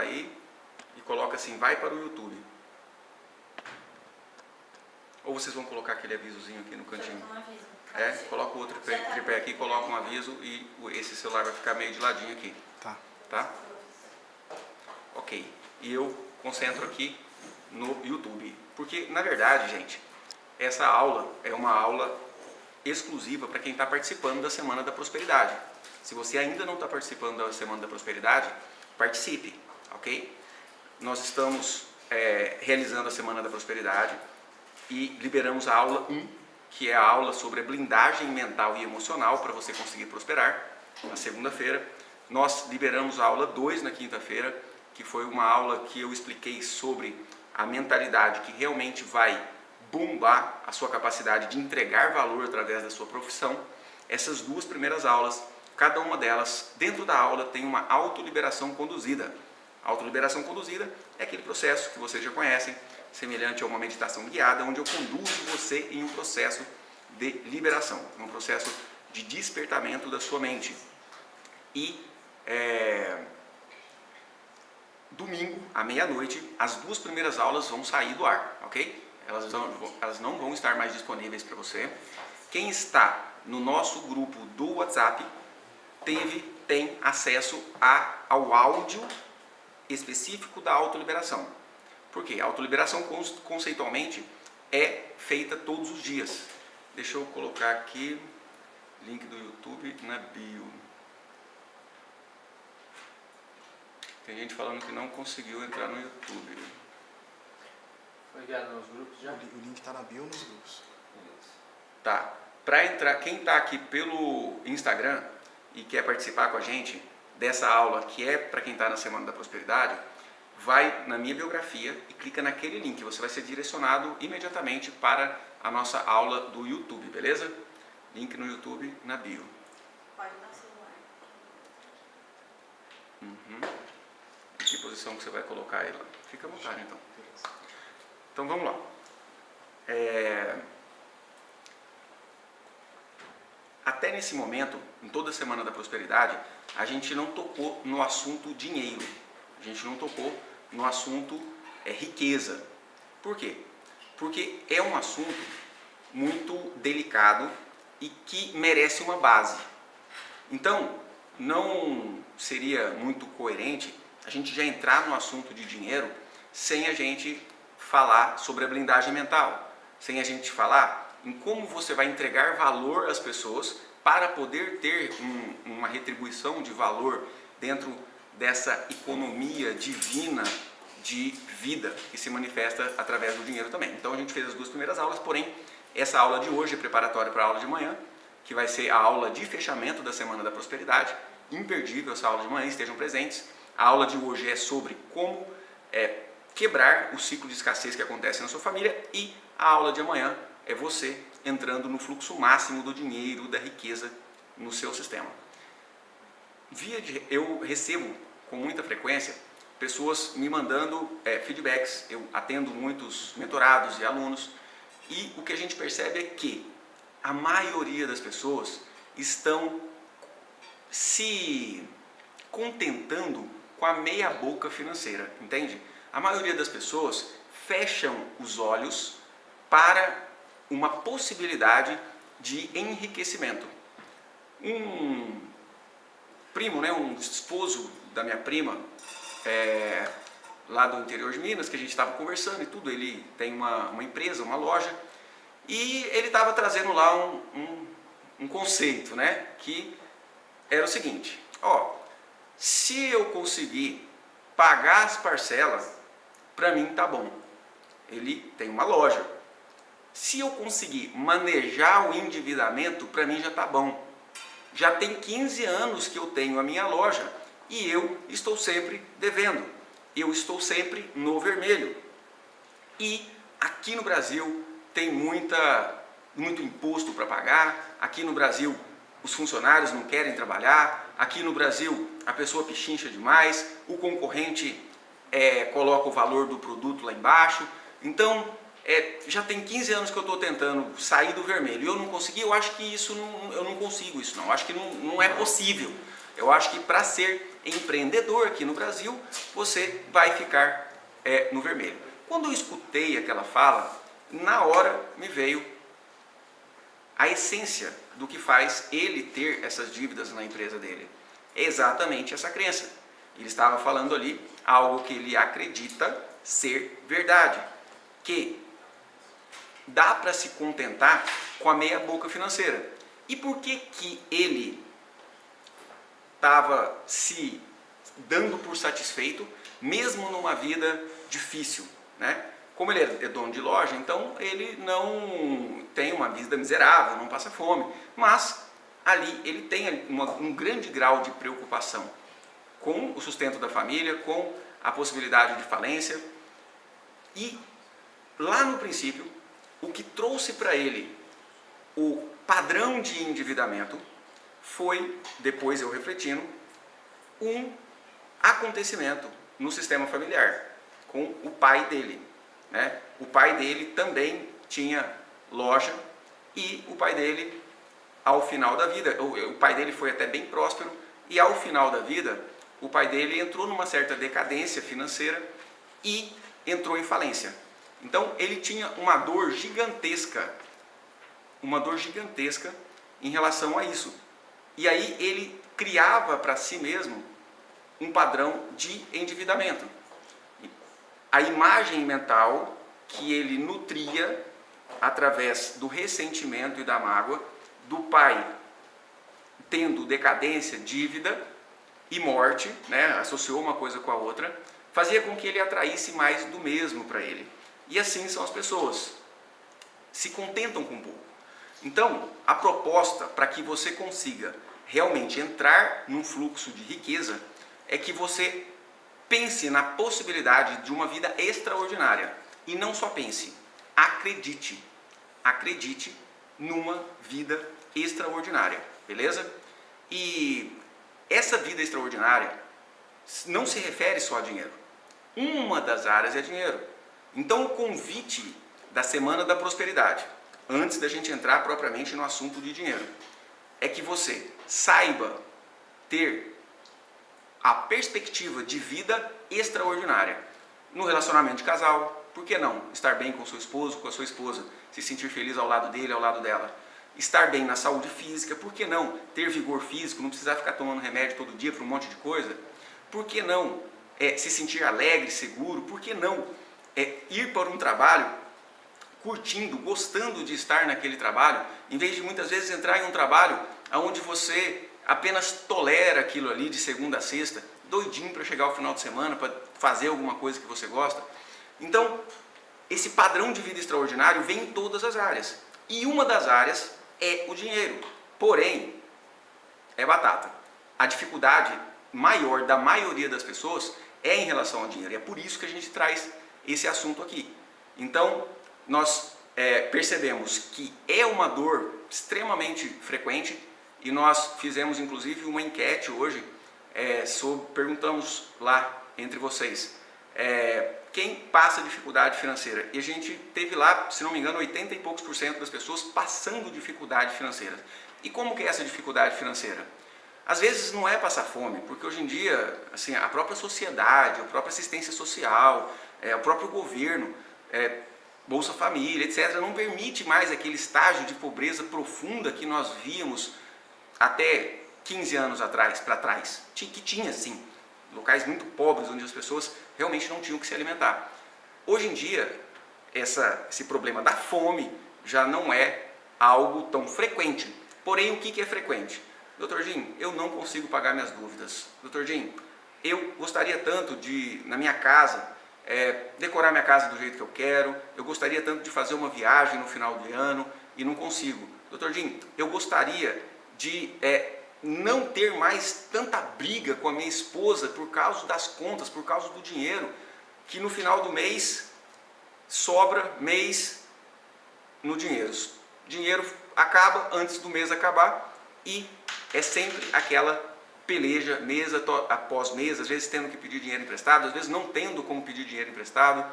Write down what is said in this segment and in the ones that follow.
aí e coloca assim, vai para o YouTube. Ou vocês vão colocar aquele avisozinho aqui no cantinho? Coloca o outro tripé aqui, coloca um aviso e esse celular vai ficar meio de ladinho aqui. Tá? Ok. E eu concentro aqui no YouTube. Porque, na verdade, gente, essa aula é uma aula exclusiva para quem está participando da Semana da Prosperidade. Se você ainda não está participando da Semana da Prosperidade, participe, ok? Nós estamos realizando a Semana da Prosperidade e liberamos a aula 1, que é a aula sobre a blindagem mental e emocional para você conseguir prosperar, na segunda-feira. Nós liberamos a aula 2 na quinta-feira, que foi uma aula que eu expliquei sobre a mentalidade que realmente vai bombar a sua capacidade de entregar valor através da sua profissão. Essas duas primeiras aulas, cada uma delas, dentro da aula, tem uma autoliberação conduzida. A autoliberação conduzida é aquele processo que vocês já conhecem, semelhante a uma meditação guiada, onde eu conduzo você em um processo de liberação, um processo de despertamento da sua mente. E domingo, à meia-noite, as duas primeiras aulas vão sair do ar, ok? Elas não vão estar mais disponíveis para você. Quem está no nosso grupo do WhatsApp tem acesso ao áudio específico da autoliberação. Por quê? A autoliberação conceitualmente é feita todos os dias. Deixa eu colocar aqui link do YouTube na bio. Tem gente falando que não conseguiu entrar no YouTube. Foi enviado nos grupos já? O link está na bio nos grupos. Tá. Para entrar, quem está aqui pelo Instagram e quer participar com a gente dessa aula, que é para quem está na Semana da Prosperidade, vai na minha biografia e clica naquele link. Você vai ser direcionado imediatamente para a nossa aula do YouTube, beleza? Link no YouTube na bio. Pode dar celular. Em que posição que você vai colocar ele lá? Fica à vontade, então. Então vamos lá. Até nesse momento, em toda a Semana da Prosperidade, a gente não tocou no assunto dinheiro. A gente não tocou no assunto riqueza. Por quê? Porque é um assunto muito delicado e que merece uma base. Então, não seria muito coerente a gente já entrar no assunto de dinheiro sem a gente falar sobre a blindagem mental, sem a gente falar em como você vai entregar valor às pessoas para poder ter uma retribuição de valor dentro dessa economia divina de vida que se manifesta através do dinheiro também. Então a gente fez as duas primeiras aulas, porém essa aula de hoje é preparatória para a aula de amanhã, que vai ser a aula de fechamento da Semana da Prosperidade. Imperdível essa aula de manhã, estejam presentes. A aula de hoje é sobre como quebrar o ciclo de escassez que acontece na sua família, e a aula de amanhã é você entrando no fluxo máximo do dinheiro, da riqueza no seu sistema. Eu recebo com muita frequência pessoas me mandando feedbacks, eu atendo muitos mentorados e alunos, e o que a gente percebe é que a maioria das pessoas estão se contentando com a meia boca financeira, entende? A maioria das pessoas fecham os olhos para uma possibilidade de enriquecimento. Um primo, um esposo da minha prima, lá do interior de Minas, que a gente estava conversando e tudo, ele tem uma empresa, uma loja, e ele estava trazendo lá um conceito, que era o seguinte: se eu conseguir pagar as parcelas, para mim tá bom. Ele tem uma loja. Se eu conseguir manejar o endividamento, para mim já tá bom. Já tem 15 anos que eu tenho a minha loja e eu estou sempre devendo. Eu estou sempre no vermelho. E aqui no Brasil tem muito imposto para pagar. Aqui no Brasil os funcionários não querem trabalhar. Aqui no Brasil a pessoa pichincha demais. O concorrente coloca o valor do produto lá embaixo. Então, já tem 15 anos que eu estou tentando sair do vermelho e eu não consegui. Eu acho que eu não consigo isso não. Eu acho que não é possível. Eu acho que para ser empreendedor aqui no Brasil, você vai ficar no vermelho. Quando eu escutei aquela fala, na hora me veio a essência do que faz ele ter essas dívidas na empresa dele. É exatamente essa crença. Ele estava falando ali algo que ele acredita ser verdade, que dá para se contentar com a meia boca financeira. E por que ele estava se dando por satisfeito, mesmo numa vida difícil, né? Como ele é dono de loja, então ele não tem uma vida miserável, não passa fome, mas ali ele tem um grande grau de preocupação com o sustento da família, com a possibilidade de falência. E lá no princípio, o que trouxe para ele o padrão de endividamento foi, depois eu refletindo, um acontecimento no sistema familiar com o pai dele, né? O pai dele também tinha loja e o pai dele, ao final da vida, o pai dele foi até bem próspero e ao final da vida, o pai dele entrou numa certa decadência financeira e entrou em falência. Então ele tinha uma dor gigantesca em relação a isso. E aí ele criava para si mesmo um padrão de endividamento. A imagem mental que ele nutria através do ressentimento e da mágoa do pai tendo decadência, dívida e morte, né, associou uma coisa com a outra, fazia com que ele atraísse mais do mesmo para ele. E assim são as pessoas, se contentam com pouco. Então, a proposta para que você consiga realmente entrar num fluxo de riqueza é que você pense na possibilidade de uma vida extraordinária. E não só pense, acredite. Acredite numa vida extraordinária, beleza? E essa vida extraordinária não se refere só a dinheiro. Uma das áreas é dinheiro. Então o convite da Semana da Prosperidade, antes da gente entrar propriamente no assunto de dinheiro, é que você saiba ter a perspectiva de vida extraordinária. No relacionamento de casal, por que não? Estar bem com o seu esposo, com a sua esposa, se sentir feliz ao lado dele, ao lado dela. Estar bem na saúde física, por que não? Ter vigor físico, não precisar ficar tomando remédio todo dia para um monte de coisa. Por que não? Se sentir alegre, seguro, por que não? Ir para um trabalho curtindo, gostando de estar naquele trabalho, em vez de muitas vezes entrar em um trabalho onde você apenas tolera aquilo ali de segunda a sexta, doidinho para chegar ao final de semana, para fazer alguma coisa que você gosta. Então, esse padrão de vida extraordinário vem em todas as áreas. E uma das áreas é o dinheiro. Porém, é batata. A dificuldade maior da maioria das pessoas é em relação ao dinheiro. E é por isso que a gente traz esse assunto aqui. Então, nós percebemos que é uma dor extremamente frequente e nós fizemos inclusive uma enquete hoje, perguntamos lá entre vocês, quem passa dificuldade financeira? E a gente teve lá, se não me engano, 80 e poucos % das pessoas passando dificuldade financeira. E como que é essa dificuldade financeira? Às vezes não é passar fome, porque hoje em dia assim, a própria sociedade, a própria assistência social, o próprio governo, Bolsa Família, etc., não permite mais aquele estágio de pobreza profunda que nós víamos até 15 anos atrás, para trás, que tinha sim, locais muito pobres onde as pessoas realmente não tinham que se alimentar. Hoje em dia, esse problema da fome já não é algo tão frequente. Porém, o que é frequente? Dr. Jim, eu não consigo pagar minhas dúvidas. Dr. Jim, eu gostaria tanto de, na minha casa, decorar minha casa do jeito que eu quero, eu gostaria tanto de fazer uma viagem no final do ano e não consigo. Dr. Jim, eu gostaria de não ter mais tanta briga com a minha esposa por causa das contas, por causa do dinheiro, que no final do mês sobra mês no dinheiro. Dinheiro acaba antes do mês acabar e é sempre aquela peleja mês após mês, às vezes tendo que pedir dinheiro emprestado, às vezes não tendo como pedir dinheiro emprestado.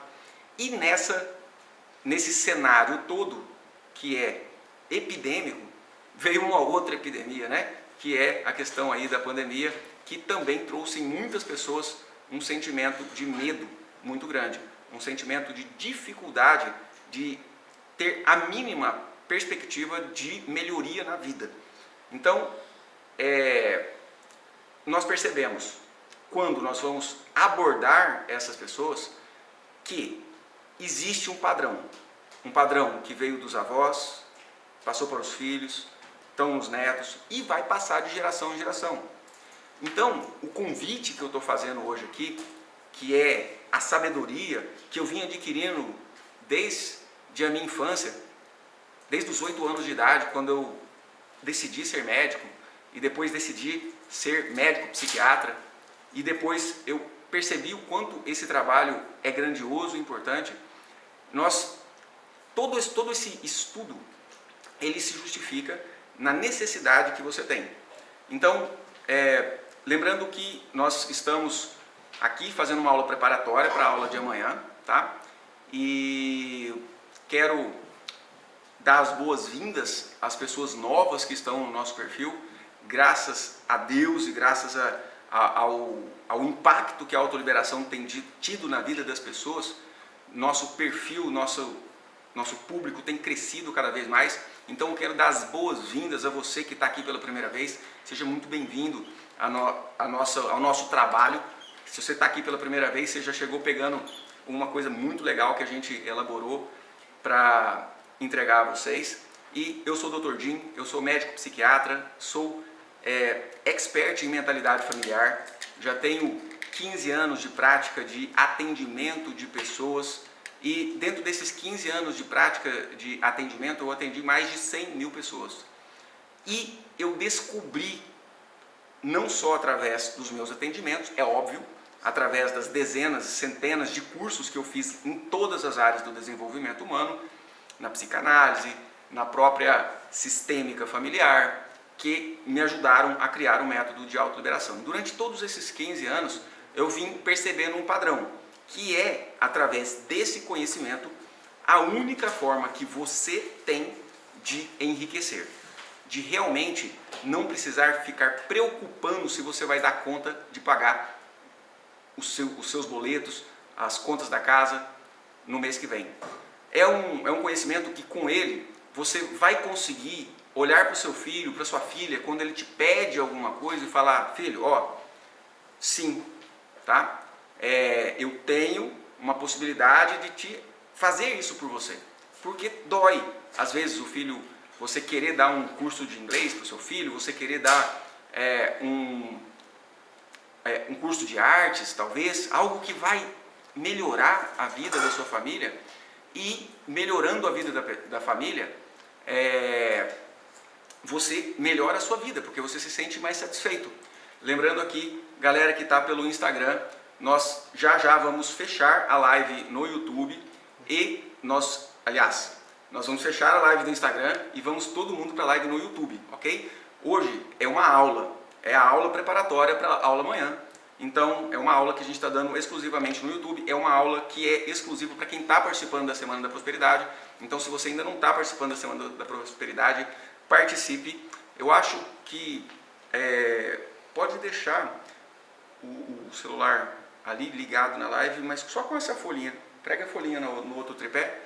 E nesse cenário todo, que é epidêmico, veio uma outra epidemia, né? Que é a questão aí da pandemia, que também trouxe em muitas pessoas um sentimento de medo muito grande, um sentimento de dificuldade de ter a mínima perspectiva de melhoria na vida. Então, nós percebemos, quando nós vamos abordar essas pessoas, que existe um padrão que veio dos avós, passou para os filhos, estão nos netos e vai passar de geração em geração. Então, o convite que eu estou fazendo hoje aqui, que é a sabedoria que eu vim adquirindo desde a minha infância, desde os 8 anos de idade, quando eu decidi ser médico e depois decidi ser médico psiquiatra e depois eu percebi o quanto esse trabalho é grandioso e importante. Todo esse estudo, ele se justifica na necessidade que você tem. Então, lembrando que nós estamos aqui fazendo uma aula preparatória para a aula de amanhã, tá? E quero dar as boas-vindas às pessoas novas que estão no nosso perfil, graças a Deus e graças ao impacto que a autoliberação tem tido na vida das pessoas. Nosso perfil, nosso público tem crescido cada vez mais. Então eu quero dar as boas-vindas a você que está aqui pela primeira vez. Seja muito bem-vindo ao nosso trabalho. Se você está aqui pela primeira vez, você já chegou pegando uma coisa muito legal que a gente elaborou para entregar a vocês. E eu sou o Dr. Jim, eu sou médico psiquiatra, sou expert em mentalidade familiar, já tenho 15 anos de prática de atendimento de pessoas e dentro desses 15 anos de prática de atendimento eu atendi mais de 100 mil pessoas. E eu descobri, não só através dos meus atendimentos, é óbvio, através das dezenas, centenas de cursos que eu fiz em todas as áreas do desenvolvimento humano, na psicanálise, na própria sistêmica familiar, que me ajudaram a criar um método de autoliberação. Durante todos esses 15 anos, eu vim percebendo um padrão, que é, através desse conhecimento, a única forma que você tem de enriquecer, de realmente não precisar ficar preocupando se você vai dar conta de pagar os seus boletos, as contas da casa no mês que vem. É um conhecimento que com ele você vai conseguir olhar para o seu filho, para sua filha, quando ele te pede alguma coisa e falar: filho, sim, tá? Eu tenho uma possibilidade de te fazer isso por você, porque dói. Às vezes você querer dar um curso de inglês para o seu filho, você querer dar um curso de artes, talvez, algo que vai melhorar a vida da sua família, e melhorando a vida da família, você melhora a sua vida, porque você se sente mais satisfeito. Lembrando aqui, galera que está pelo Instagram, nós já vamos fechar a live no YouTube e nós vamos fechar a live do Instagram e vamos todo mundo para a live no YouTube, ok? Hoje é uma aula, é a aula preparatória para a aula amanhã. Então, é uma aula que a gente está dando exclusivamente no YouTube, é uma aula que é exclusiva para quem está participando da Semana da Prosperidade. Então, se você ainda não está participando da Semana da Prosperidade, participe. Eu acho que pode deixar o celular ali ligado na live, mas só com essa folhinha. Prega a folhinha no outro tripé,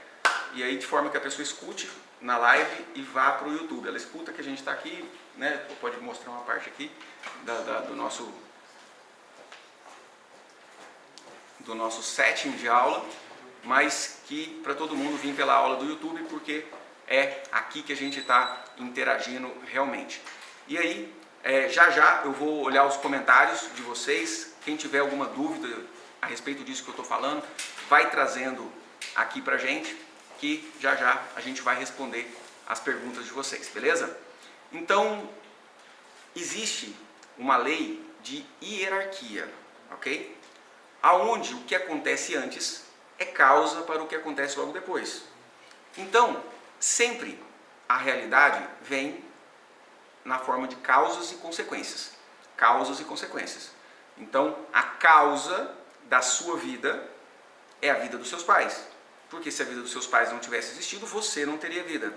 e aí de forma que a pessoa escute na live e vá para o YouTube. Ela escuta que a gente está aqui, né? Pode mostrar uma parte aqui do nosso setting de aula, mas que para todo mundo vir pela aula do YouTube, porque é aqui que a gente está interagindo realmente. E aí, já eu vou olhar os comentários de vocês. Quem tiver alguma dúvida a respeito disso que eu estou falando, vai trazendo aqui para a gente, que já a gente vai responder as perguntas de vocês, beleza? Então, existe uma lei de hierarquia, ok? Aonde o que acontece antes é causa para o que acontece logo depois. Então, sempre a realidade vem na forma de causas e consequências. Causas e consequências. Então, a causa da sua vida é a vida dos seus pais. Porque se a vida dos seus pais não tivesse existido, você não teria vida.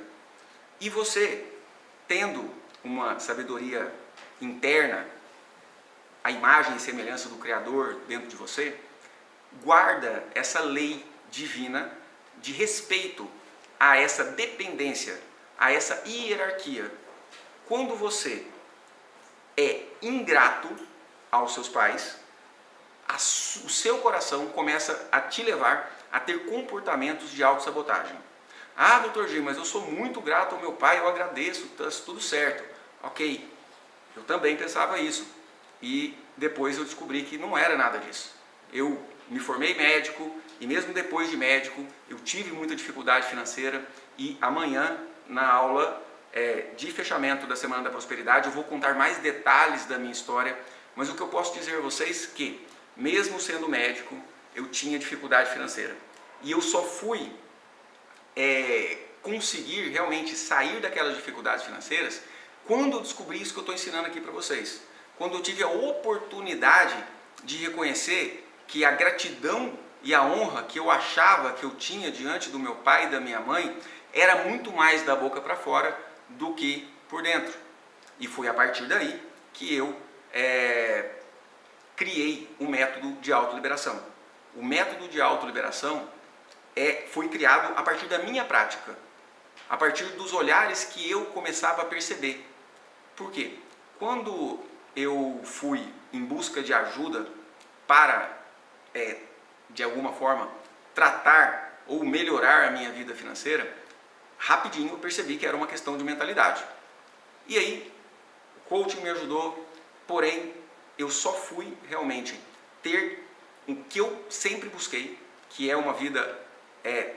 E você, tendo uma sabedoria interna, a imagem e semelhança do Criador dentro de você, guarda essa lei divina de respeito a essa dependência, a essa hierarquia. Quando você é ingrato aos seus pais, o seu coração começa a te levar a ter comportamentos de autossabotagem. Ah, doutor Gil, mas eu sou muito grato ao meu pai, eu agradeço, está tudo certo. Ok, eu também pensava isso. E depois eu descobri que não era nada disso. Eu me formei médico e mesmo depois de médico eu tive muita dificuldade financeira e amanhã na aula de fechamento da Semana da Prosperidade eu vou contar mais detalhes da minha história, mas o que eu posso dizer a vocês é que mesmo sendo médico eu tinha dificuldade financeira e eu só fui conseguir realmente sair daquelas dificuldades financeiras quando eu descobri isso que eu estou ensinando aqui para vocês. Quando eu tive a oportunidade de reconhecer que a gratidão e a honra que eu achava que eu tinha diante do meu pai e da minha mãe era muito mais da boca para fora do que por dentro. E foi a partir daí que eu criei o método de autoliberação. O método de autoliberação foi criado a partir da minha prática, a partir dos olhares que eu começava a perceber. Por quê? Quando eu fui em busca de ajuda para, de alguma forma, tratar ou melhorar a minha vida financeira, rapidinho eu percebi que era uma questão de mentalidade. E aí, o coaching me ajudou, porém, eu só fui realmente ter o que eu sempre busquei, que é uma vida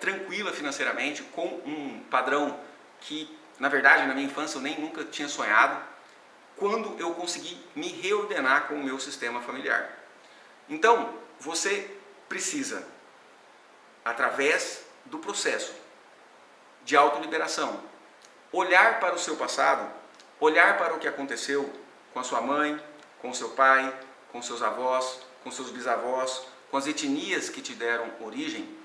tranquila financeiramente, com um padrão que, na verdade, na minha infância eu nem nunca tinha sonhado, quando eu consegui me reordenar com o meu sistema familiar. Então, você precisa, através do processo de autoliberação, olhar para o seu passado, olhar para o que aconteceu com a sua mãe, com o seu pai, com seus avós, com seus bisavós, com as etnias que te deram origem,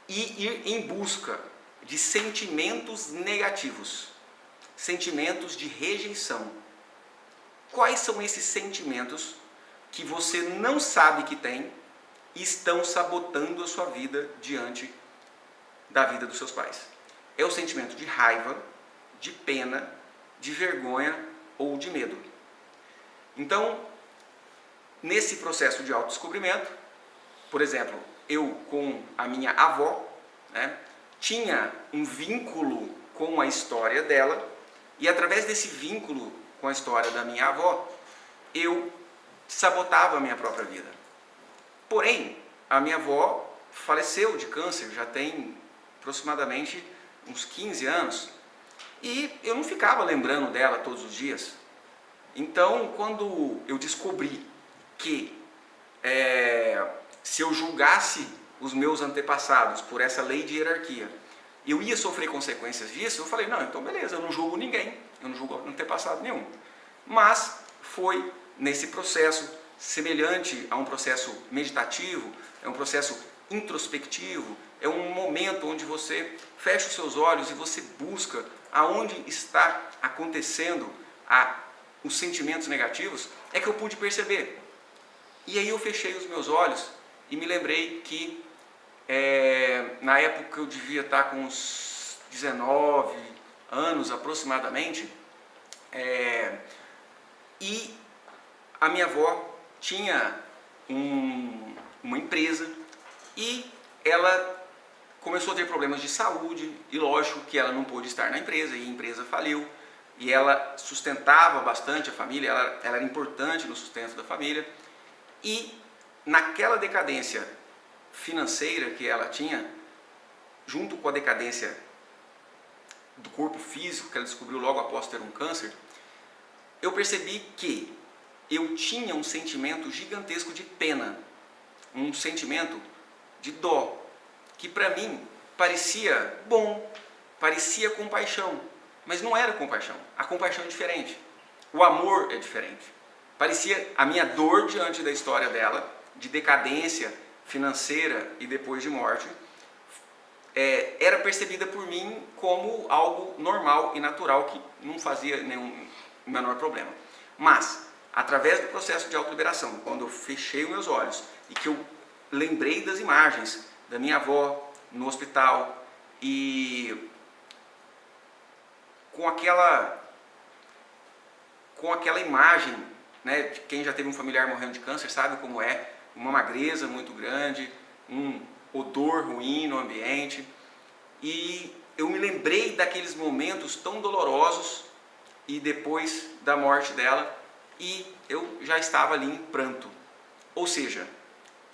e ir em busca de sentimentos negativos, sentimentos de rejeição. Quais são esses sentimentos que você não sabe que tem e estão sabotando a sua vida diante da vida dos seus pais? É o sentimento de raiva, de pena, de vergonha ou de medo. Então, nesse processo de autodescobrimento, por exemplo, eu com a minha avó, tinha um vínculo com a história dela e através desse vínculo com a história da minha avó, eu sabotava a minha própria vida. Porém, a minha avó faleceu de câncer, já tem aproximadamente uns 15 anos, e eu não ficava lembrando dela todos os dias. Então, quando eu descobri que se eu julgasse os meus antepassados por essa lei de hierarquia, eu ia sofrer consequências disso, eu falei, não, então beleza, eu não julgo ninguém, eu não julgo antepassado nenhum. Mas foi nesse processo, semelhante a um processo meditativo, é um processo introspectivo, é um momento onde você fecha os seus olhos e você busca aonde está acontecendo os sentimentos negativos, é que eu pude perceber. E aí eu fechei os meus olhos e me lembrei que na época eu devia estar com uns 19 anos aproximadamente, e a minha avó tinha uma empresa e ela começou a ter problemas de saúde e lógico que ela não pôde estar na empresa e a empresa faliu e ela sustentava bastante a família, ela era importante no sustento da família e naquela decadência financeira que ela tinha, junto com a decadência do corpo físico que ela descobriu logo após ter um câncer, eu percebi que eu tinha um sentimento gigantesco de pena, um sentimento de dó, que para mim parecia bom, parecia compaixão, mas não era compaixão. A compaixão é diferente, o amor é diferente. Parecia a minha dor diante da história dela, de decadência financeira e depois de morte, era percebida por mim como algo normal e natural, que não fazia nenhum menor problema. Mas através do processo de autoliberação, quando eu fechei os meus olhos e que eu lembrei das imagens da minha avó no hospital e com aquela imagem, né, de quem já teve um familiar morrendo de câncer sabe como é, uma magreza muito grande, um odor ruim no ambiente, e eu me lembrei daqueles momentos tão dolorosos e depois da morte dela, e eu já estava ali em pranto. Ou seja,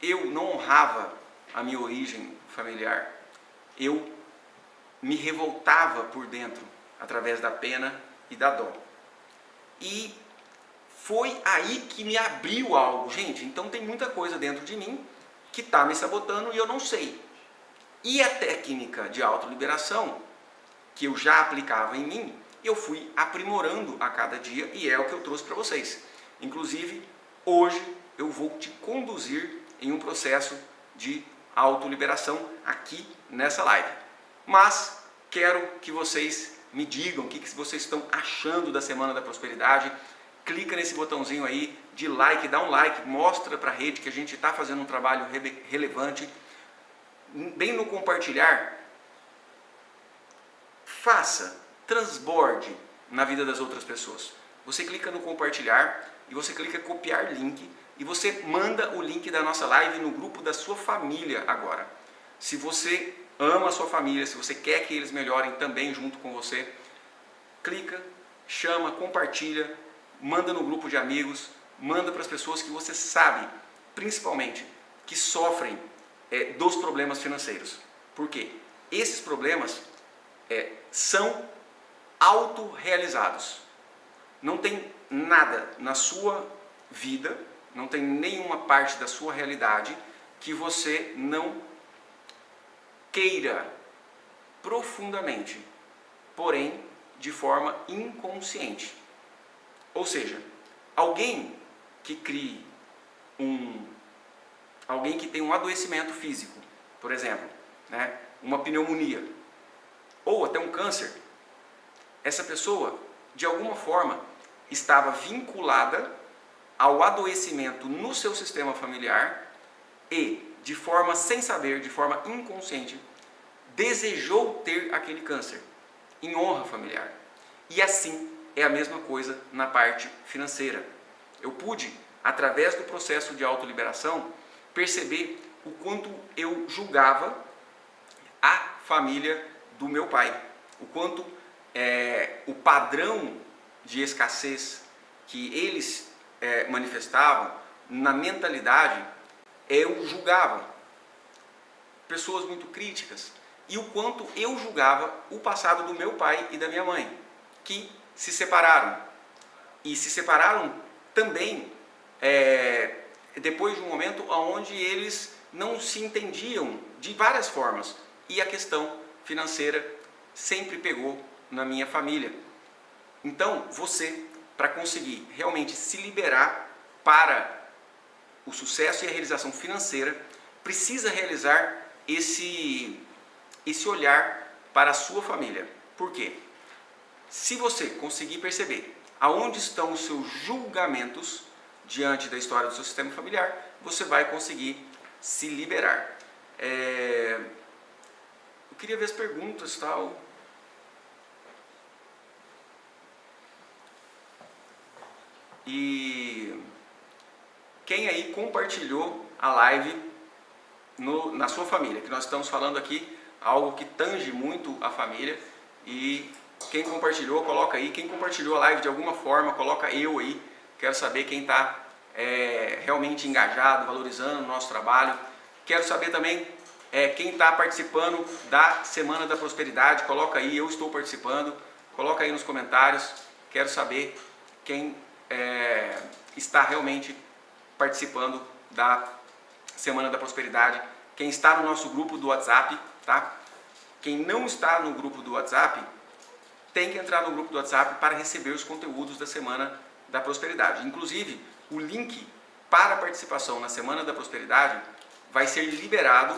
eu não honrava a minha origem familiar, eu me revoltava por dentro, através da pena e da dó. E foi aí que me abriu algo. Gente, então tem muita coisa dentro de mim que está me sabotando e eu não sei. E a técnica de autoliberação, que eu já aplicava em mim, eu fui aprimorando a cada dia e é o que eu trouxe para vocês. Inclusive, hoje eu vou te conduzir em um processo de autoliberação aqui nessa live. Mas quero que vocês me digam o que vocês estão achando da Semana da Prosperidade. Clica nesse botãozinho aí de like, dá um like, mostra para a rede que a gente está fazendo um trabalho relevante. Bem no compartilhar, faça, transborde na vida das outras pessoas. Você clica no compartilhar e você clica em copiar link e você manda o link da nossa live no grupo da sua família agora. Se você ama a sua família, se você quer que eles melhorem também junto com você, clica, chama, compartilha, manda no grupo de amigos, manda para as pessoas que você sabe, principalmente, que sofrem dos problemas financeiros. Por quê? Esses problemas são autorrealizados. Não tem nada na sua vida, não tem nenhuma parte da sua realidade que você não queira profundamente, porém de forma inconsciente. Ou seja, alguém que crie alguém que tem um adoecimento físico, por exemplo, né, uma pneumonia ou até um câncer, essa pessoa de alguma forma estava vinculada ao adoecimento no seu sistema familiar e, de forma sem saber, de forma inconsciente, desejou ter aquele câncer em honra familiar. E assim é a mesma coisa na parte financeira. Eu pude, através do processo de autoliberação, perceber o quanto eu julgava a família do meu pai, o quanto o padrão de escassez que eles manifestavam na mentalidade, eu julgava. Pessoas muito críticas. E o quanto eu julgava o passado do meu pai e da minha mãe, que se separaram. E se separaram também depois de um momento onde eles não se entendiam de várias formas. E a questão financeira sempre pegou na minha família. Então, você, para conseguir realmente se liberar para o sucesso e a realização financeira, precisa realizar esse olhar para a sua família. Por quê? Se você conseguir perceber aonde estão os seus julgamentos diante da história do seu sistema familiar, você vai conseguir se liberar. Eu queria ver as perguntas e tal. E quem aí compartilhou a live na sua família, que nós estamos falando aqui algo que tange muito a família, e quem compartilhou, coloca aí, quem compartilhou a live de alguma forma, coloca eu aí, quero saber quem está realmente engajado, valorizando o nosso trabalho. Quero saber também quem está participando da Semana da Prosperidade, coloca aí, eu estou participando, coloca aí nos comentários, quero saber quem está realmente participando da Semana da Prosperidade, quem está no nosso grupo do WhatsApp, tá? Quem não está no grupo do WhatsApp, tem que entrar no grupo do WhatsApp para receber os conteúdos da Semana da Prosperidade. Inclusive, o link para a participação na Semana da Prosperidade vai ser liberado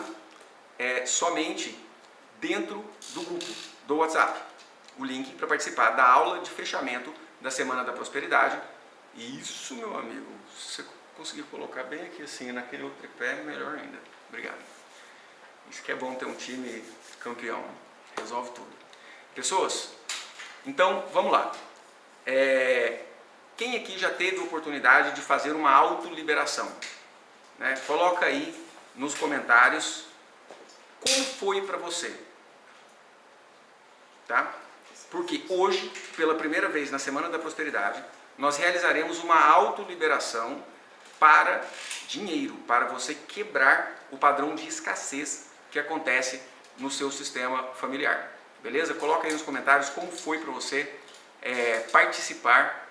somente dentro do grupo do WhatsApp. O link para participar da aula de fechamento da Semana da Prosperidade Isso, meu amigo. Se você conseguir colocar bem aqui assim, naquele outro tripé, melhor ainda. Obrigado. Isso que é bom ter um time campeão. Resolve tudo. Pessoas, então vamos lá. Quem aqui já teve oportunidade de fazer uma autoliberação? Né? Coloca aí nos comentários como foi para você. Tá? Porque hoje, pela primeira vez na Semana da Prosperidade, nós realizaremos uma autoliberação para dinheiro, para você quebrar o padrão de escassez que acontece no seu sistema familiar. Beleza? Coloca aí nos comentários como foi para você participar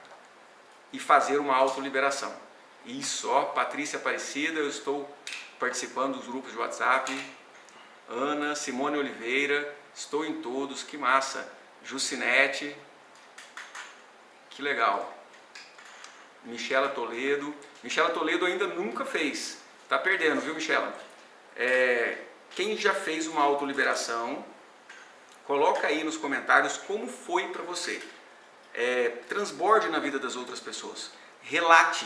e fazer uma autoliberação. Isso, ó, Patrícia Aparecida, eu estou participando dos grupos de WhatsApp. Ana, Simone Oliveira, estou em todos, que massa. Jucinete, que legal. Michela Toledo ainda nunca fez, tá perdendo, viu, Michela? Quem já fez uma autoliberação, coloca aí nos comentários como foi para você. Transborde na vida das outras pessoas, relate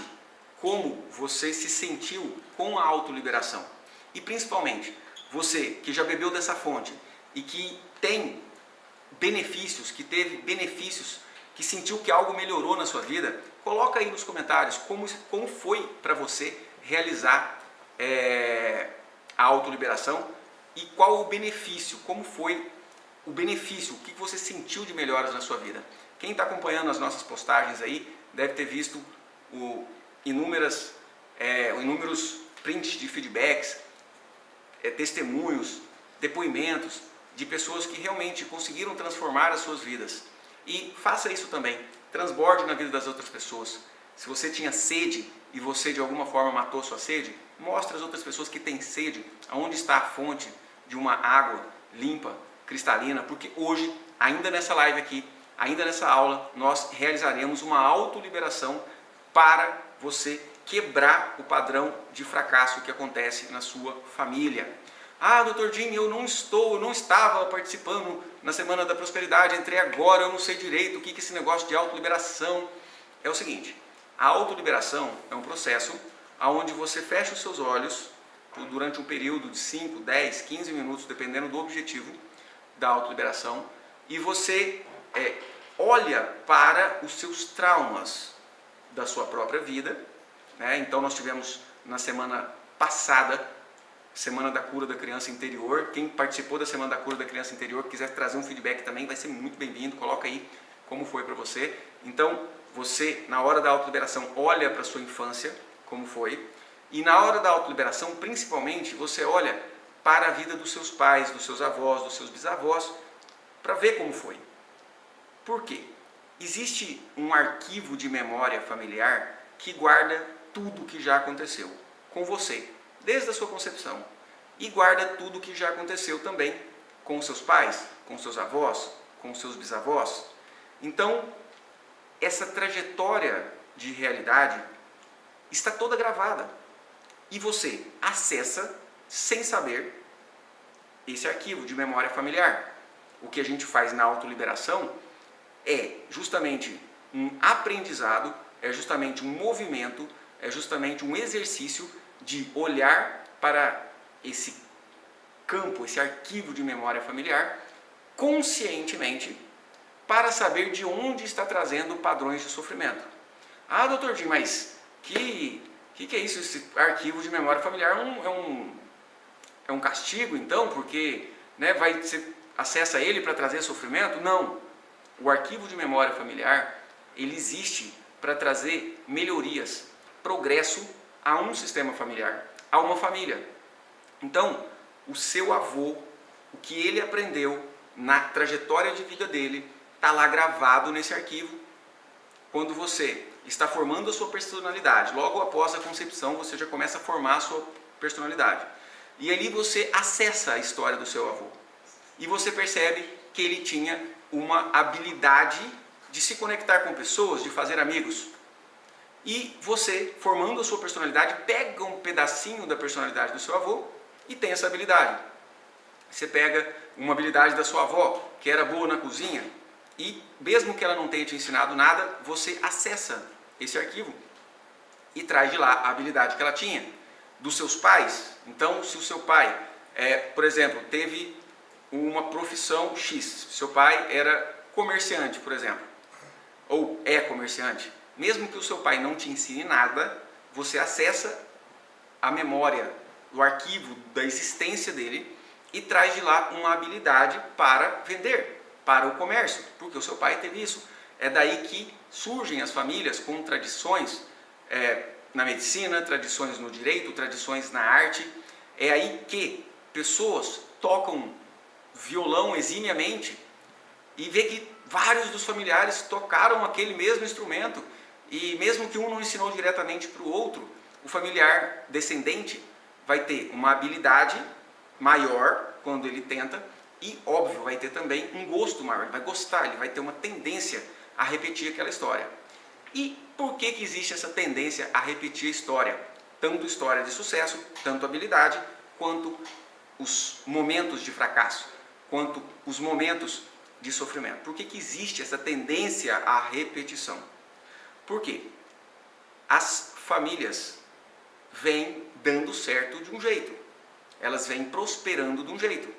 como você se sentiu com a autoliberação. E principalmente, você que já bebeu dessa fonte e que tem benefícios, que teve benefícios, que sentiu que algo melhorou na sua vida, coloca aí nos comentários como foi para você realizar a autoliberação e qual o benefício, como foi o benefício, o que você sentiu de melhoras na sua vida. Quem está acompanhando as nossas postagens aí deve ter visto inúmeros prints de feedbacks, testemunhos, depoimentos de pessoas que realmente conseguiram transformar as suas vidas. E faça isso também, transborde na vida das outras pessoas. Se você tinha sede e você de alguma forma matou sua sede, mostre às outras pessoas que têm sede aonde está a fonte de uma água limpa, cristalina, porque hoje, ainda nessa live aqui, ainda nessa aula, nós realizaremos uma autoliberação para você quebrar o padrão de fracasso que acontece na sua família. Ah, Dr. Jim, eu não estava participando na Semana da Prosperidade, entrei agora, eu não sei direito o que é esse negócio de autoliberação. É o seguinte, a autoliberação é um processo onde você fecha os seus olhos durante um período de 5, 10, 15 minutos, dependendo do objetivo da autoliberação, e você olha para os seus traumas da sua própria vida. Né? Então nós tivemos na semana passada Semana da Cura da Criança Interior. Quem participou da Semana da Cura da Criança Interior, quiser trazer um feedback também, vai ser muito bem-vindo. Coloca aí como foi para você. Então, você, na hora da autoliberação, olha para a sua infância, como foi. E na hora da autoliberação, principalmente, você olha para a vida dos seus pais, dos seus avós, dos seus bisavós, para ver como foi. Por quê? Existe um arquivo de memória familiar que guarda tudo o que já aconteceu com você, desde a sua concepção, e guarda tudo o que já aconteceu também com os seus pais, com os seus avós, com os seus bisavós. Então, essa trajetória de realidade está toda gravada e você acessa sem saber esse arquivo de memória familiar. O que a gente faz na autoliberação é justamente um aprendizado, é justamente um movimento, é justamente um exercício de olhar para esse campo, esse arquivo de memória familiar, conscientemente, para saber de onde está trazendo padrões de sofrimento. Ah, doutor Jim, mas que é isso? Esse arquivo de memória familiar é um castigo, então, porque você acessa ele para trazer sofrimento? Não. O arquivo de memória familiar, ele existe para trazer melhorias, progresso a um sistema familiar, a uma família. Então, o seu avô, o que ele aprendeu na trajetória de vida dele, está lá gravado nesse arquivo. Quando você está formando a sua personalidade, logo após a concepção, você já começa a formar a sua personalidade. E ali você acessa a história do seu avô. E você percebe que ele tinha uma habilidade de se conectar com pessoas, de fazer amigos. E você, formando a sua personalidade, pega um pedacinho da personalidade do seu avô e tem essa habilidade. Você pega uma habilidade da sua avó, que era boa na cozinha, e mesmo que ela não tenha te ensinado nada, você acessa esse arquivo e traz de lá a habilidade que ela tinha. Dos seus pais, então se o seu pai, por exemplo, teve uma profissão X, seu pai era comerciante, por exemplo, ou é comerciante, mesmo que o seu pai não te ensine nada, você acessa a memória, o arquivo da existência dele e traz de lá uma habilidade para vender, para o comércio, porque o seu pai teve isso. É daí que surgem as famílias com tradições na medicina, tradições no direito, tradições na arte. É aí que pessoas tocam violão eximiamente e vê que vários dos familiares tocaram aquele mesmo instrumento e mesmo que um não ensinou diretamente para o outro, o familiar descendente vai ter uma habilidade maior quando ele tenta e, óbvio, vai ter também um gosto maior, ele vai gostar, ele vai ter uma tendência a repetir aquela história. E por que existe essa tendência a repetir a história? Tanto história de sucesso, tanto habilidade, quanto os momentos de fracasso, quanto os momentos de sofrimento. Por que existe essa tendência à repetição? Por quê? As famílias vêm dando certo de um jeito, elas vêm prosperando de um jeito.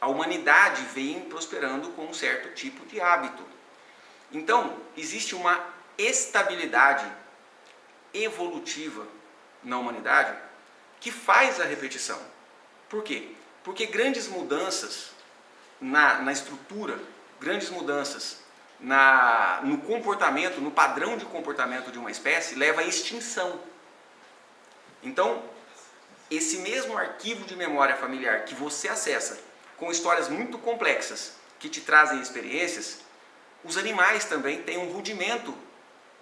A humanidade vem prosperando com um certo tipo de hábito. Então, existe uma estabilidade evolutiva na humanidade que faz a repetição. Por quê? Porque grandes mudanças na estrutura, grandes mudanças no comportamento, no padrão de comportamento de uma espécie, leva à extinção. Então, esse mesmo arquivo de memória familiar que você acessa com histórias muito complexas que te trazem experiências, os animais também têm um rudimento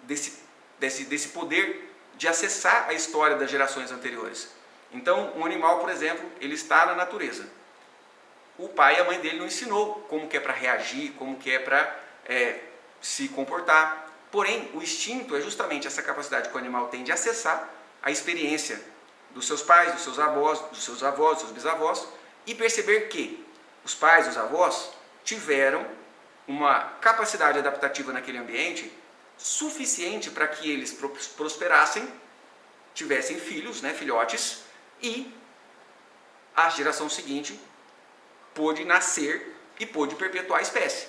desse poder de acessar a história das gerações anteriores. Então, um animal, por exemplo, ele está na natureza. O pai e a mãe dele não ensinou como que é para reagir, como que é para se comportar. Porém, o instinto é justamente essa capacidade que o animal tem de acessar a experiência dos seus pais, dos seus avós, dos seus bisavós, e perceber que os pais, os avós, tiveram uma capacidade adaptativa naquele ambiente suficiente para que eles prosperassem, tivessem filhos, filhotes, e a geração seguinte pôde nascer e pôde perpetuar a espécie.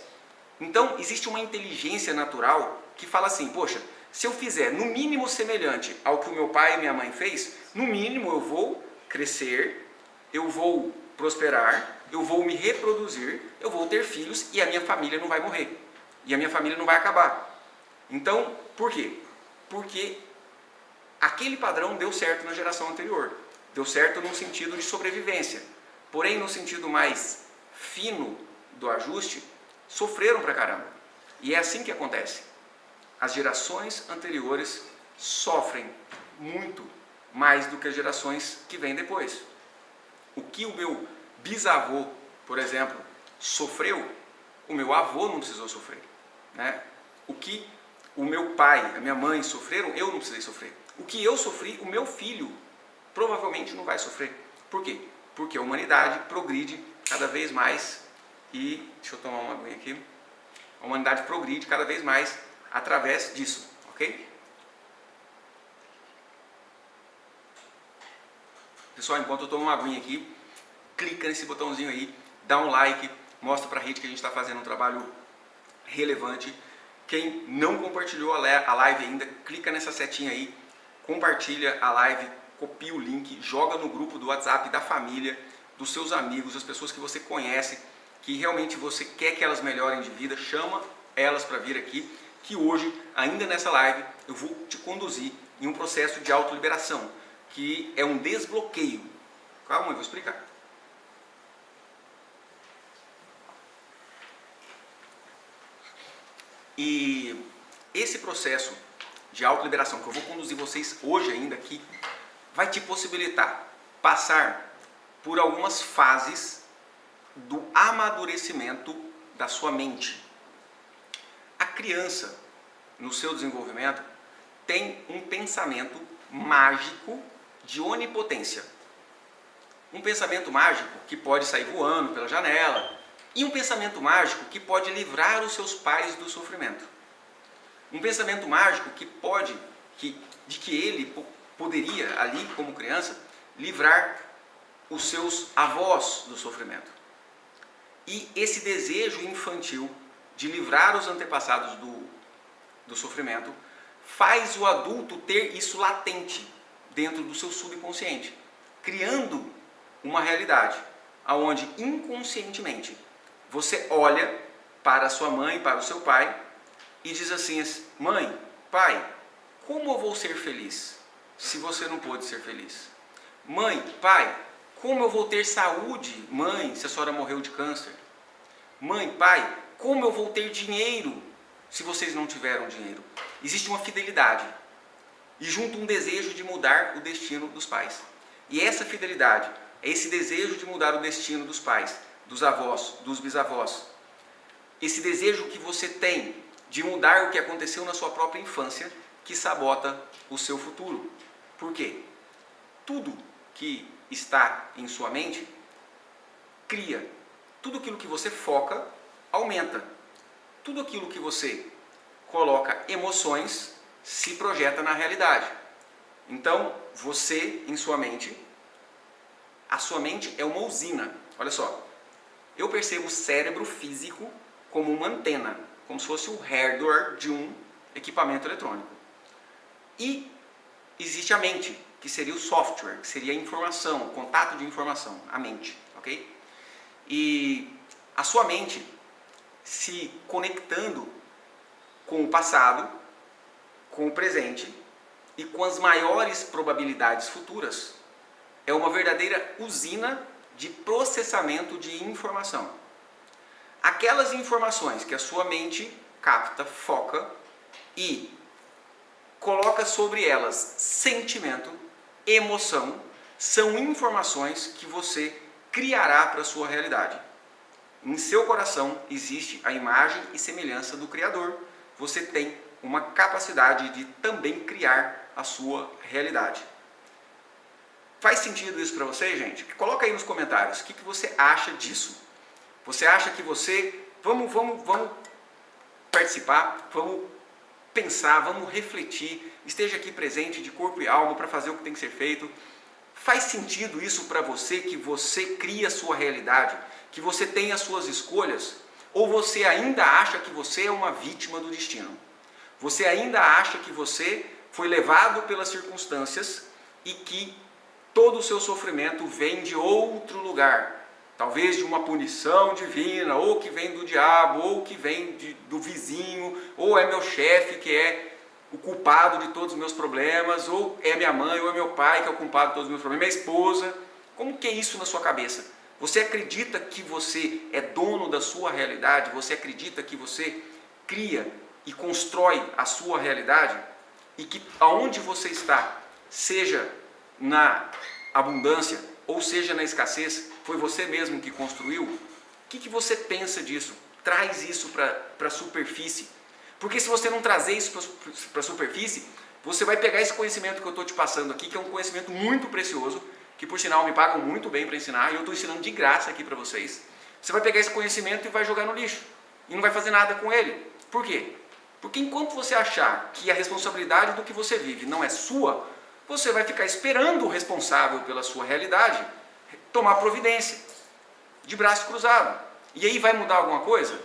Então, existe uma inteligência natural que fala assim, poxa, se eu fizer no mínimo semelhante ao que o meu pai e minha mãe fez, no mínimo eu vou crescer, eu vou prosperar, eu vou me reproduzir, eu vou ter filhos e a minha família não vai morrer. E a minha família não vai acabar. Então, por quê? Porque aquele padrão deu certo na geração anterior. Deu certo no sentido de sobrevivência. Porém, no sentido mais fino do ajuste, sofreram pra caramba. E é assim que acontece. As gerações anteriores sofrem muito mais do que as gerações que vêm depois. O que o meu bisavô, por exemplo, sofreu, o meu avô não precisou sofrer. O que o meu pai, a minha mãe sofreram, eu não precisei sofrer. O que eu sofri, o meu filho provavelmente não vai sofrer. Por quê? Porque a humanidade progride cada vez mais e... Deixa eu tomar uma aguinha aqui. A humanidade progride cada vez mais através disso, ok? Pessoal, enquanto eu tomo uma aguinha aqui, clica nesse botãozinho aí, dá um like, mostra pra rede que a gente está fazendo um trabalho relevante. Quem não compartilhou a live ainda, clica nessa setinha aí, compartilha a live, copia o link, joga no grupo do WhatsApp da família, dos seus amigos, das pessoas que você conhece, que realmente você quer que elas melhorem de vida, chama elas para vir aqui, que hoje, ainda nessa live, eu vou te conduzir em um processo de autoliberação, que é um desbloqueio. Calma, eu vou explicar. E esse processo de autoliberação que eu vou conduzir vocês hoje ainda aqui, vai te possibilitar passar por algumas fases do amadurecimento da sua mente. A criança, no seu desenvolvimento, tem um pensamento mágico de onipotência. Um pensamento mágico que pode sair voando pela janela, e um pensamento mágico que pode livrar os seus pais do sofrimento. Um pensamento mágico de que ele poderia, ali como criança, livrar os seus avós do sofrimento. E esse desejo infantil de livrar os antepassados do sofrimento faz o adulto ter isso latente dentro do seu subconsciente, criando uma realidade onde inconscientemente você olha para a sua mãe, para o seu pai e diz assim: mãe, pai, como eu vou ser feliz se você não pôde ser feliz? Mãe, pai, como eu vou ter saúde, mãe, se a senhora morreu de câncer? Mãe, pai, como eu vou ter dinheiro se vocês não tiveram dinheiro? Existe uma fidelidade e junto um desejo de mudar o destino dos pais. E essa fidelidade, esse desejo de mudar o destino dos pais, dos avós, dos bisavós, esse desejo que você tem de mudar o que aconteceu na sua própria infância, que sabota o seu futuro. Por quê? Tudo que está em sua mente cria. Tudo aquilo que você foca aumenta. Tudo aquilo que você coloca emoções se projeta na realidade. Então, você em sua mente, a sua mente é uma usina. Olha só, eu percebo o cérebro físico como uma antena, como se fosse o hardware de um equipamento eletrônico. E existe a mente, que seria o software, que seria a informação, o contato de informação, a mente, ok? E a sua mente se conectando com o passado, com o presente e com as maiores probabilidades futuras, é uma verdadeira usina de processamento de informação. Aquelas informações que a sua mente capta, foca e coloca sobre elas sentimento, emoção, são informações que você criará para a sua realidade. Em seu coração existe a imagem e semelhança do Criador. Você tem uma capacidade de também criar a sua realidade. Faz sentido isso para você, gente? Coloca aí nos comentários o que você acha disso. Você acha que você... Vamos participar, vamos pensar, vamos refletir, esteja aqui presente de corpo e alma para fazer o que tem que ser feito. Faz sentido isso para você, que você cria a sua realidade, que você tem as suas escolhas? Ou você ainda acha que você é uma vítima do destino? Você ainda acha que você foi levado pelas circunstâncias e que todo o seu sofrimento vem de outro lugar? Talvez de uma punição divina, ou que vem do diabo, ou que vem do vizinho, ou é meu chefe que é o culpado de todos os meus problemas, ou é minha mãe, ou é meu pai que é o culpado de todos os meus problemas, minha esposa. Como que é isso na sua cabeça? Você acredita que você é dono da sua realidade? Você acredita que você cria e constrói a sua realidade? E que aonde você está, seja na abundância ou seja na escassez, foi você mesmo que construiu? O que você pensa disso? Traz isso para a superfície. Porque se você não trazer isso para a superfície, você vai pegar esse conhecimento que eu estou te passando aqui, que é um conhecimento muito precioso, que por sinal me pagam muito bem para ensinar, e eu estou ensinando de graça aqui para vocês. Você vai pegar esse conhecimento e vai jogar no lixo, e não vai fazer nada com ele. Por quê? Porque enquanto você achar que a responsabilidade do que você vive não é sua, você vai ficar esperando o responsável pela sua realidade tomar providência, de braço cruzado. E aí vai mudar alguma coisa?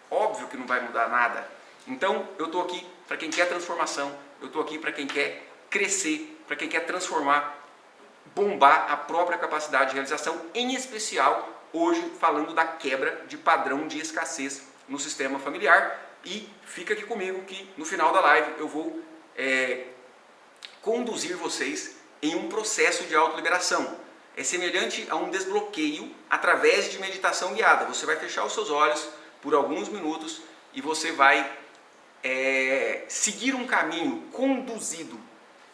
Óbvio que não vai mudar nada. Então eu estou aqui para quem quer transformação, eu estou aqui para quem quer crescer, para quem quer transformar, bombar a própria capacidade de realização, em especial hoje falando da quebra de padrão de escassez no sistema familiar. E fica aqui comigo que no final da live eu vou conduzir vocês em um processo de autoliberação. É semelhante a um desbloqueio através de meditação guiada. Você vai fechar os seus olhos por alguns minutos e você vai seguir um caminho conduzido.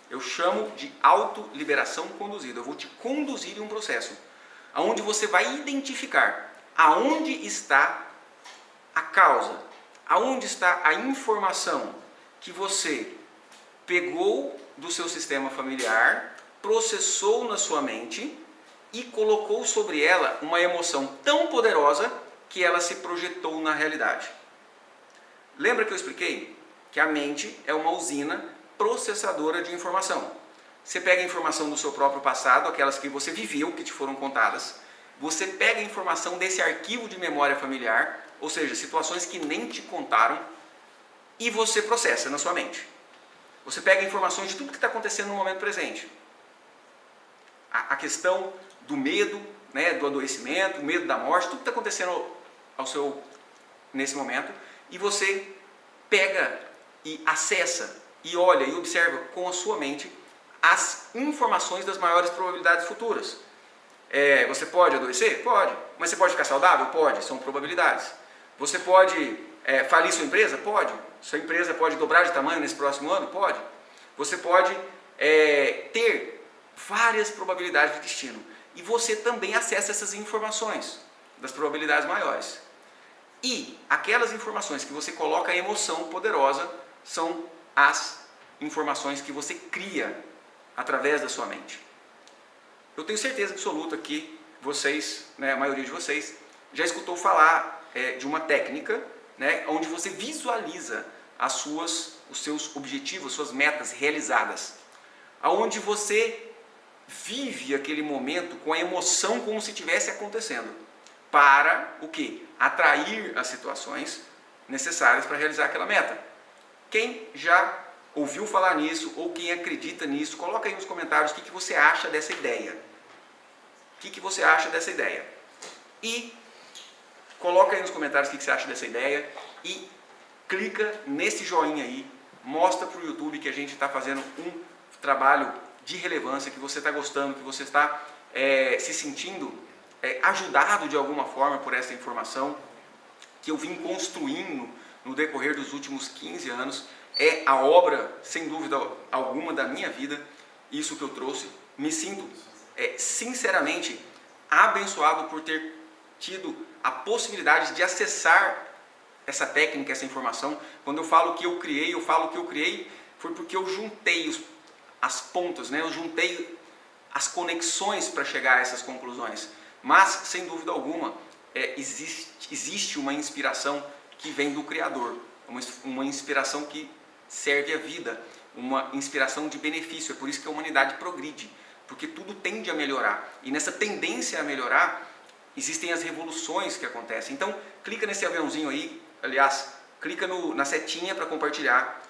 Eu chamo de autoliberação conduzida. Eu vou te conduzir em um processo onde você vai identificar aonde está a causa, aonde está a informação que você pegou do seu sistema familiar, processou na sua mente e colocou sobre ela uma emoção tão poderosa que ela se projetou na realidade. Lembra que eu expliquei que a mente é uma usina processadora de informação. Você pega a informação do seu próprio passado, aquelas que você viveu, que te foram contadas. Você pega a informação desse arquivo de memória familiar, ou seja, situações que nem te contaram, e você processa na sua mente. Você pega informações de tudo que está acontecendo no momento presente. A questão do medo, né, do adoecimento, o medo da morte, tudo que está acontecendo nesse momento, e você pega e acessa, e olha e observa com a sua mente as informações das maiores probabilidades futuras. Você pode adoecer? Pode. Mas você pode ficar saudável? Pode. São probabilidades. Você pode falir sua empresa? Pode. Sua empresa pode dobrar de tamanho nesse próximo ano? Pode. Você pode ter várias probabilidades de destino. E você também acessa essas informações das probabilidades maiores. E aquelas informações que você coloca a emoção poderosa são as informações que você cria através da sua mente. Eu tenho certeza absoluta que vocês, né, a maioria de vocês, já escutou falar de uma técnica, né, onde você visualiza os seus objetivos, suas metas realizadas. Onde você vive aquele momento com a emoção como se estivesse acontecendo. Para o quê? Atrair as situações necessárias para realizar aquela meta. Quem já ouviu falar nisso ou quem acredita nisso, coloca aí nos comentários o que você acha dessa ideia. O que você acha dessa ideia? E coloca aí nos comentários o que você acha dessa ideia e clica nesse joinha aí, mostra para o YouTube que a gente está fazendo um trabalho de relevância, que você está gostando, que você está se sentindo ajudado de alguma forma por essa informação que eu vim construindo no decorrer dos últimos 15 anos. É a obra, sem dúvida alguma, da minha vida, isso que eu trouxe. Me sinto sinceramente abençoado por ter tido a possibilidade de acessar essa técnica, essa informação. Quando eu falo que eu criei foi porque eu juntei as pontas, né? Eu juntei as conexões para chegar a essas conclusões. Mas, sem dúvida alguma, existe uma inspiração que vem do Criador, uma inspiração que serve à vida, uma inspiração de benefício. É por isso que a humanidade progride, porque tudo tende a melhorar. E nessa tendência a melhorar, existem as revoluções que acontecem. Então, clica nesse aviãozinho aí, aliás, clica na setinha para compartilhar.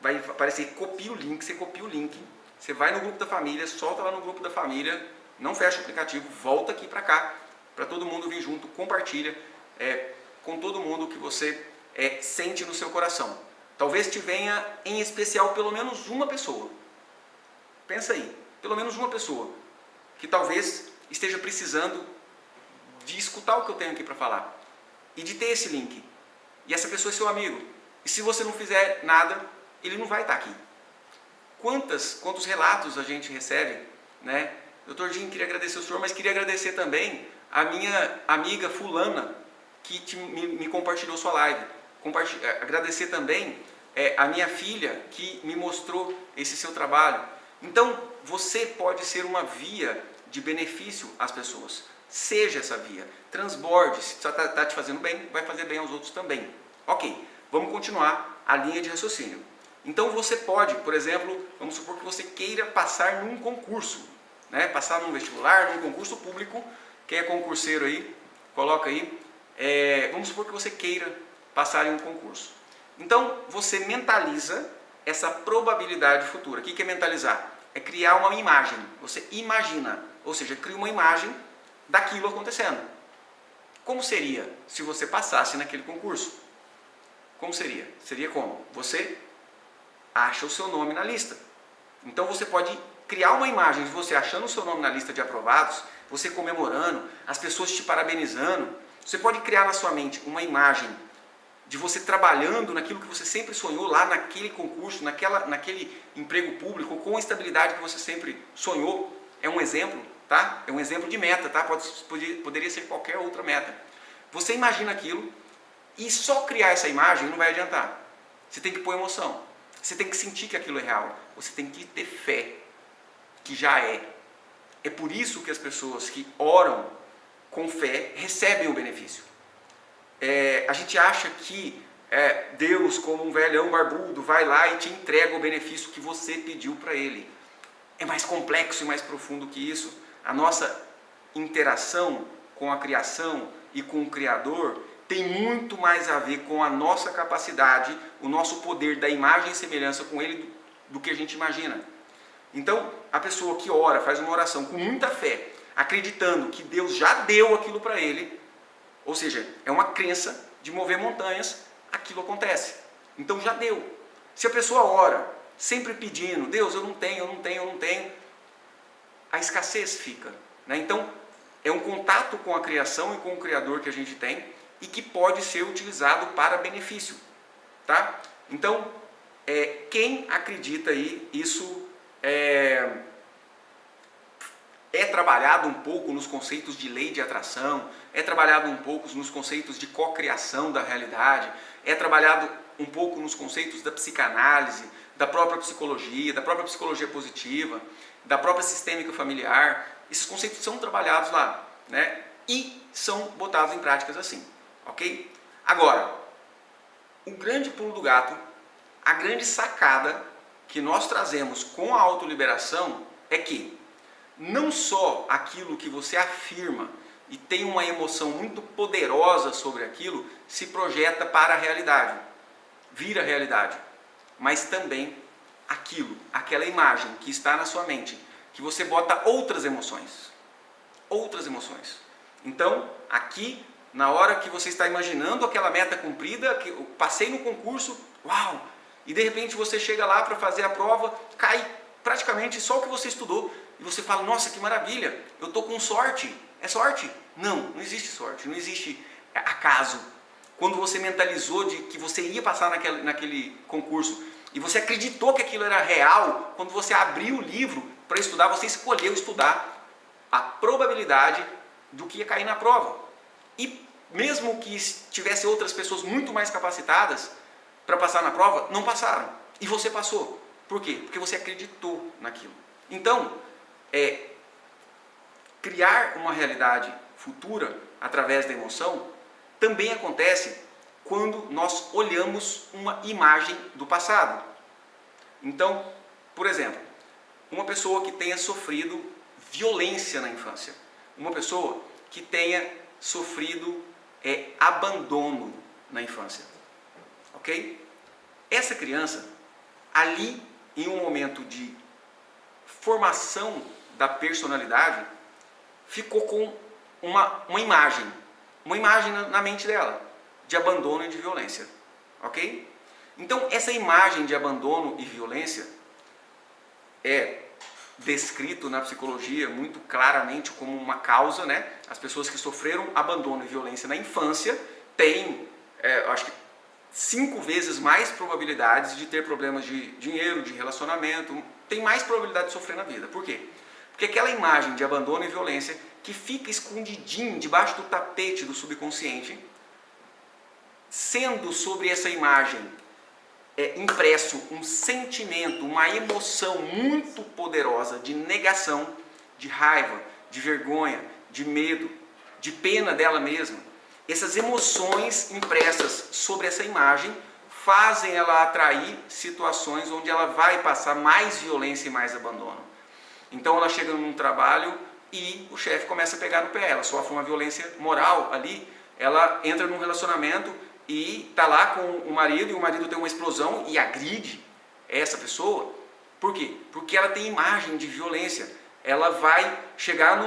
Vai aparecer, copia o link, você copia o link, você vai no grupo da família, solta lá no grupo da família, não fecha o aplicativo, volta aqui para cá, para todo mundo vir junto, compartilha com todo mundo que você sente no seu coração. Talvez te venha em especial pelo menos uma pessoa. Pensa aí, pelo menos uma pessoa que talvez esteja precisando de escutar o que eu tenho aqui para falar e de ter esse link. E essa pessoa é seu amigo. E se você não fizer nada, ele não vai estar aqui. Quantos relatos a gente recebe, né? Doutor Jim, queria agradecer o senhor, mas queria agradecer também a minha amiga fulana que me compartilhou sua live. Agradecer também a minha filha que me mostrou esse seu trabalho. Então, você pode ser uma via de benefício às pessoas. Seja essa via. Transborde. Se está te fazendo bem, vai fazer bem aos outros também. Ok, vamos continuar a linha de raciocínio. Então, você pode, por exemplo, vamos supor que você queira passar num concurso, né? Passar num vestibular, num concurso público. Quem é concurseiro aí, coloca aí. Vamos supor que você queira passar em um concurso. Então, você mentaliza essa probabilidade futura. O que é mentalizar? É criar uma imagem. Você imagina, ou seja, cria uma imagem daquilo acontecendo. Como seria se você passasse naquele concurso? Como seria? Seria como? Você acha o seu nome na lista. Então você pode criar uma imagem de você achando o seu nome na lista de aprovados, você comemorando, as pessoas te parabenizando. Você pode criar na sua mente uma imagem de você trabalhando naquilo que você sempre sonhou lá naquele concurso, naquele emprego público, com a estabilidade que você sempre sonhou. É um exemplo, tá? É um exemplo de meta, tá? Poderia ser qualquer outra meta. Você imagina aquilo e só criar essa imagem não vai adiantar. Você tem que pôr emoção. Você tem que sentir que aquilo é real. Você tem que ter fé que já é. É por isso que as pessoas que oram com fé recebem o benefício. A gente acha que Deus, como um velhão barbudo, vai lá e te entrega o benefício que você pediu para ele. É mais complexo e mais profundo que isso. A nossa interação com a criação e com o Criador tem muito mais a ver com a nossa capacidade, o nosso poder da imagem e semelhança com Ele do que a gente imagina. Então, a pessoa que ora, faz uma oração com muita fé, acreditando que Deus já deu aquilo para ele, ou seja, é uma crença de mover montanhas, aquilo acontece. Então já deu. Se a pessoa ora, sempre pedindo, Deus, eu não tenho, a escassez fica. Né? Então, é um contato com a criação e com o Criador que a gente tem e que pode ser utilizado para benefício. Tá? Então, quem acredita aí, isso é trabalhado um pouco nos conceitos de lei de atração, é trabalhado um pouco nos conceitos de cocriação da realidade, é trabalhado um pouco nos conceitos da psicanálise, da própria psicologia positiva, da própria sistêmica familiar. Esses conceitos são trabalhados lá, né? E são botados em práticas assim, ok? Agora, o grande pulo do gato, a grande sacada que nós trazemos com a autoliberação é que não só aquilo que você afirma e tem uma emoção muito poderosa sobre aquilo se projeta para a realidade, vira realidade, mas também aquela imagem que está na sua mente, que você bota outras emoções. Então, aqui, na hora que você está imaginando aquela meta cumprida, que eu passei no concurso, uau! E de repente você chega lá para fazer a prova, cai praticamente só o que você estudou, e você fala, nossa, que maravilha, eu estou com sorte. É sorte? Não existe sorte, não existe acaso. Quando você mentalizou de que você ia passar naquele concurso e você acreditou que aquilo era real, quando você abriu o livro para estudar, você escolheu estudar a probabilidade do que ia cair na prova. E mesmo que tivesse outras pessoas muito mais capacitadas para passar na prova, não passaram. E você passou. Por quê? Porque você acreditou naquilo. Então, criar uma realidade futura através da emoção também acontece quando nós olhamos uma imagem do passado. Então, por exemplo, uma pessoa que tenha sofrido violência na infância, uma pessoa que tenha sofrido abandono na infância, ok? Essa criança, ali em um momento de formação da personalidade, ficou com uma imagem na mente dela, de abandono e de violência, ok? Então, essa imagem de abandono e violência é descrito na psicologia muito claramente como uma causa, né? As pessoas que sofreram abandono e violência na infância têm, acho que 5 vezes mais probabilidades de ter problemas de dinheiro, de relacionamento, tem mais probabilidade de sofrer na vida. Por quê? Porque aquela imagem de abandono e violência que fica escondidinho debaixo do tapete do subconsciente, sendo sobre essa imagem impresso um sentimento, uma emoção muito poderosa de negação, de raiva, de vergonha, de medo, de pena dela mesma. Essas emoções impressas sobre essa imagem fazem ela atrair situações onde ela vai passar mais violência e mais abandono. Então ela chega num trabalho e o chefe começa a pegar no pé, ela sofre uma violência moral ali, ela entra num relacionamento e está lá com o marido, e o marido tem uma explosão e agride essa pessoa. Por quê? Porque ela tem imagem de violência. Ela vai chegar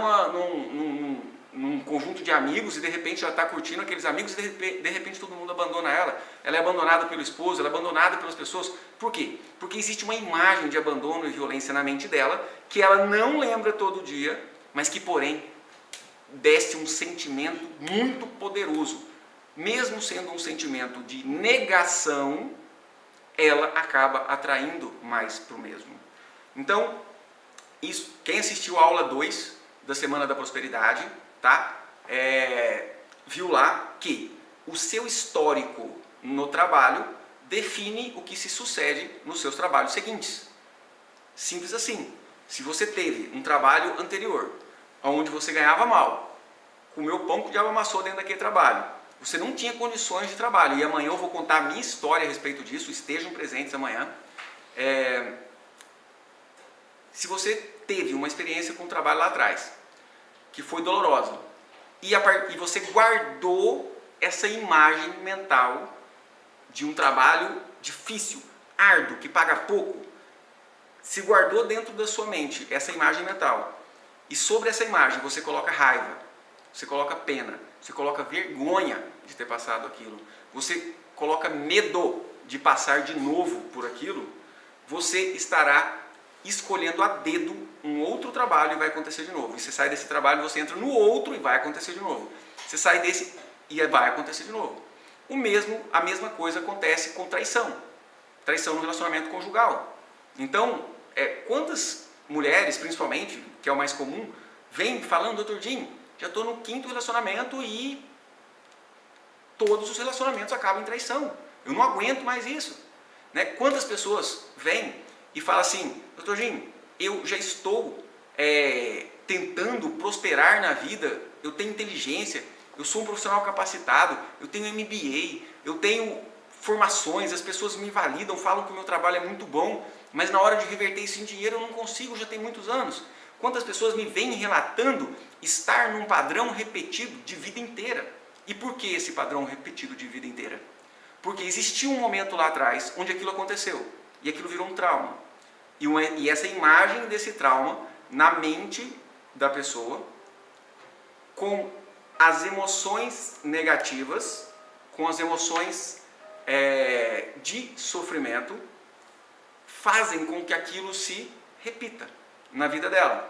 num conjunto de amigos e de repente ela está curtindo aqueles amigos e de repente todo mundo abandona ela. Ela é abandonada pelo esposo, ela é abandonada pelas pessoas. Por quê? Porque existe uma imagem de abandono e violência na mente dela que ela não lembra todo dia, mas que porém desce um sentimento muito poderoso. Mesmo sendo um sentimento de negação, ela acaba atraindo mais para o mesmo. Então, isso, quem assistiu a aula 2 da Semana da Prosperidade, tá? Viu lá que o seu histórico no trabalho define o que se sucede nos seus trabalhos seguintes. Simples assim. Se você teve um trabalho anterior, onde você ganhava mal, comeu pão que o diabo amassou dentro daquele trabalho, você não tinha condições de trabalho. E amanhã eu vou contar a minha história a respeito disso, estejam presentes amanhã. Se você teve uma experiência com o trabalho lá atrás, que foi dolorosa, e você guardou essa imagem mental de um trabalho difícil, árduo, que paga pouco, se guardou dentro da sua mente essa imagem mental, e sobre essa imagem você coloca raiva, você coloca pena, você coloca vergonha de ter passado aquilo, você coloca medo de passar de novo por aquilo, você estará escolhendo a dedo um outro trabalho e vai acontecer de novo. E você sai desse trabalho, você entra no outro e vai acontecer de novo. Você sai desse e vai acontecer de novo. A mesma coisa acontece com traição. Traição no relacionamento conjugal. Então, quantas mulheres, principalmente, que é o mais comum, vêm falando, doutor Jim, já estou no 5º relacionamento e todos os relacionamentos acabam em traição. Eu não aguento mais isso. Né? Quantas pessoas vêm e falam assim, doutor Jim, eu já estou tentando prosperar na vida, eu tenho inteligência, eu sou um profissional capacitado, eu tenho MBA, eu tenho formações, as pessoas me validam, falam que o meu trabalho é muito bom, mas na hora de reverter isso em dinheiro eu não consigo, já tem muitos anos. Quantas pessoas me vêm relatando estar num padrão repetido de vida inteira? E por que esse padrão repetido de vida inteira? Porque existiu um momento lá atrás onde aquilo aconteceu e aquilo virou um trauma. E essa imagem desse trauma na mente da pessoa, com as emoções negativas, com as emoções de sofrimento, fazem com que aquilo se repita na vida dela.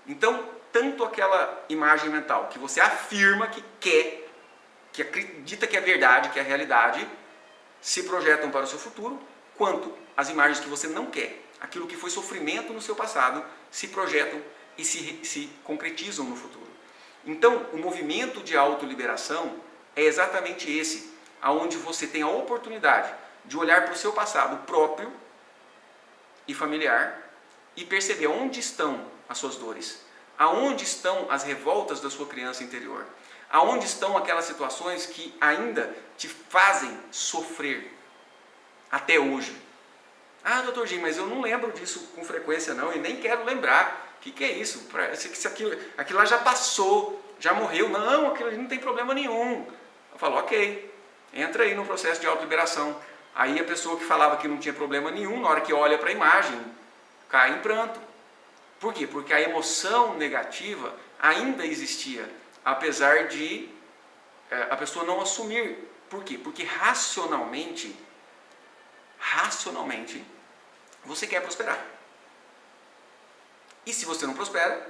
Então, tanto aquela imagem mental que você afirma que quer, que acredita que é verdade, que é a realidade, se projetam para o seu futuro, quanto as imagens que você não quer, aquilo que foi sofrimento no seu passado, se projetam e se concretizam no futuro. Então, o movimento de autoliberação é exatamente esse, aonde você tem a oportunidade de olhar para o seu passado próprio e familiar e perceber onde estão as suas dores, aonde estão as revoltas da sua criança interior, aonde estão aquelas situações que ainda te fazem sofrer até hoje. Ah, doutor Jim, mas eu não lembro disso com frequência não, e nem quero lembrar. O que é isso? Parece que aquilo lá já passou, já morreu. Não, aquilo não tem problema nenhum. Eu falo, ok, entra aí no processo de autoliberação. Aí a pessoa que falava que não tinha problema nenhum, na hora que olha para a imagem, cai em pranto. Por quê? Porque a emoção negativa ainda existia, apesar de a pessoa não assumir. Por quê? Porque racionalmente, você quer prosperar. E se você não prospera,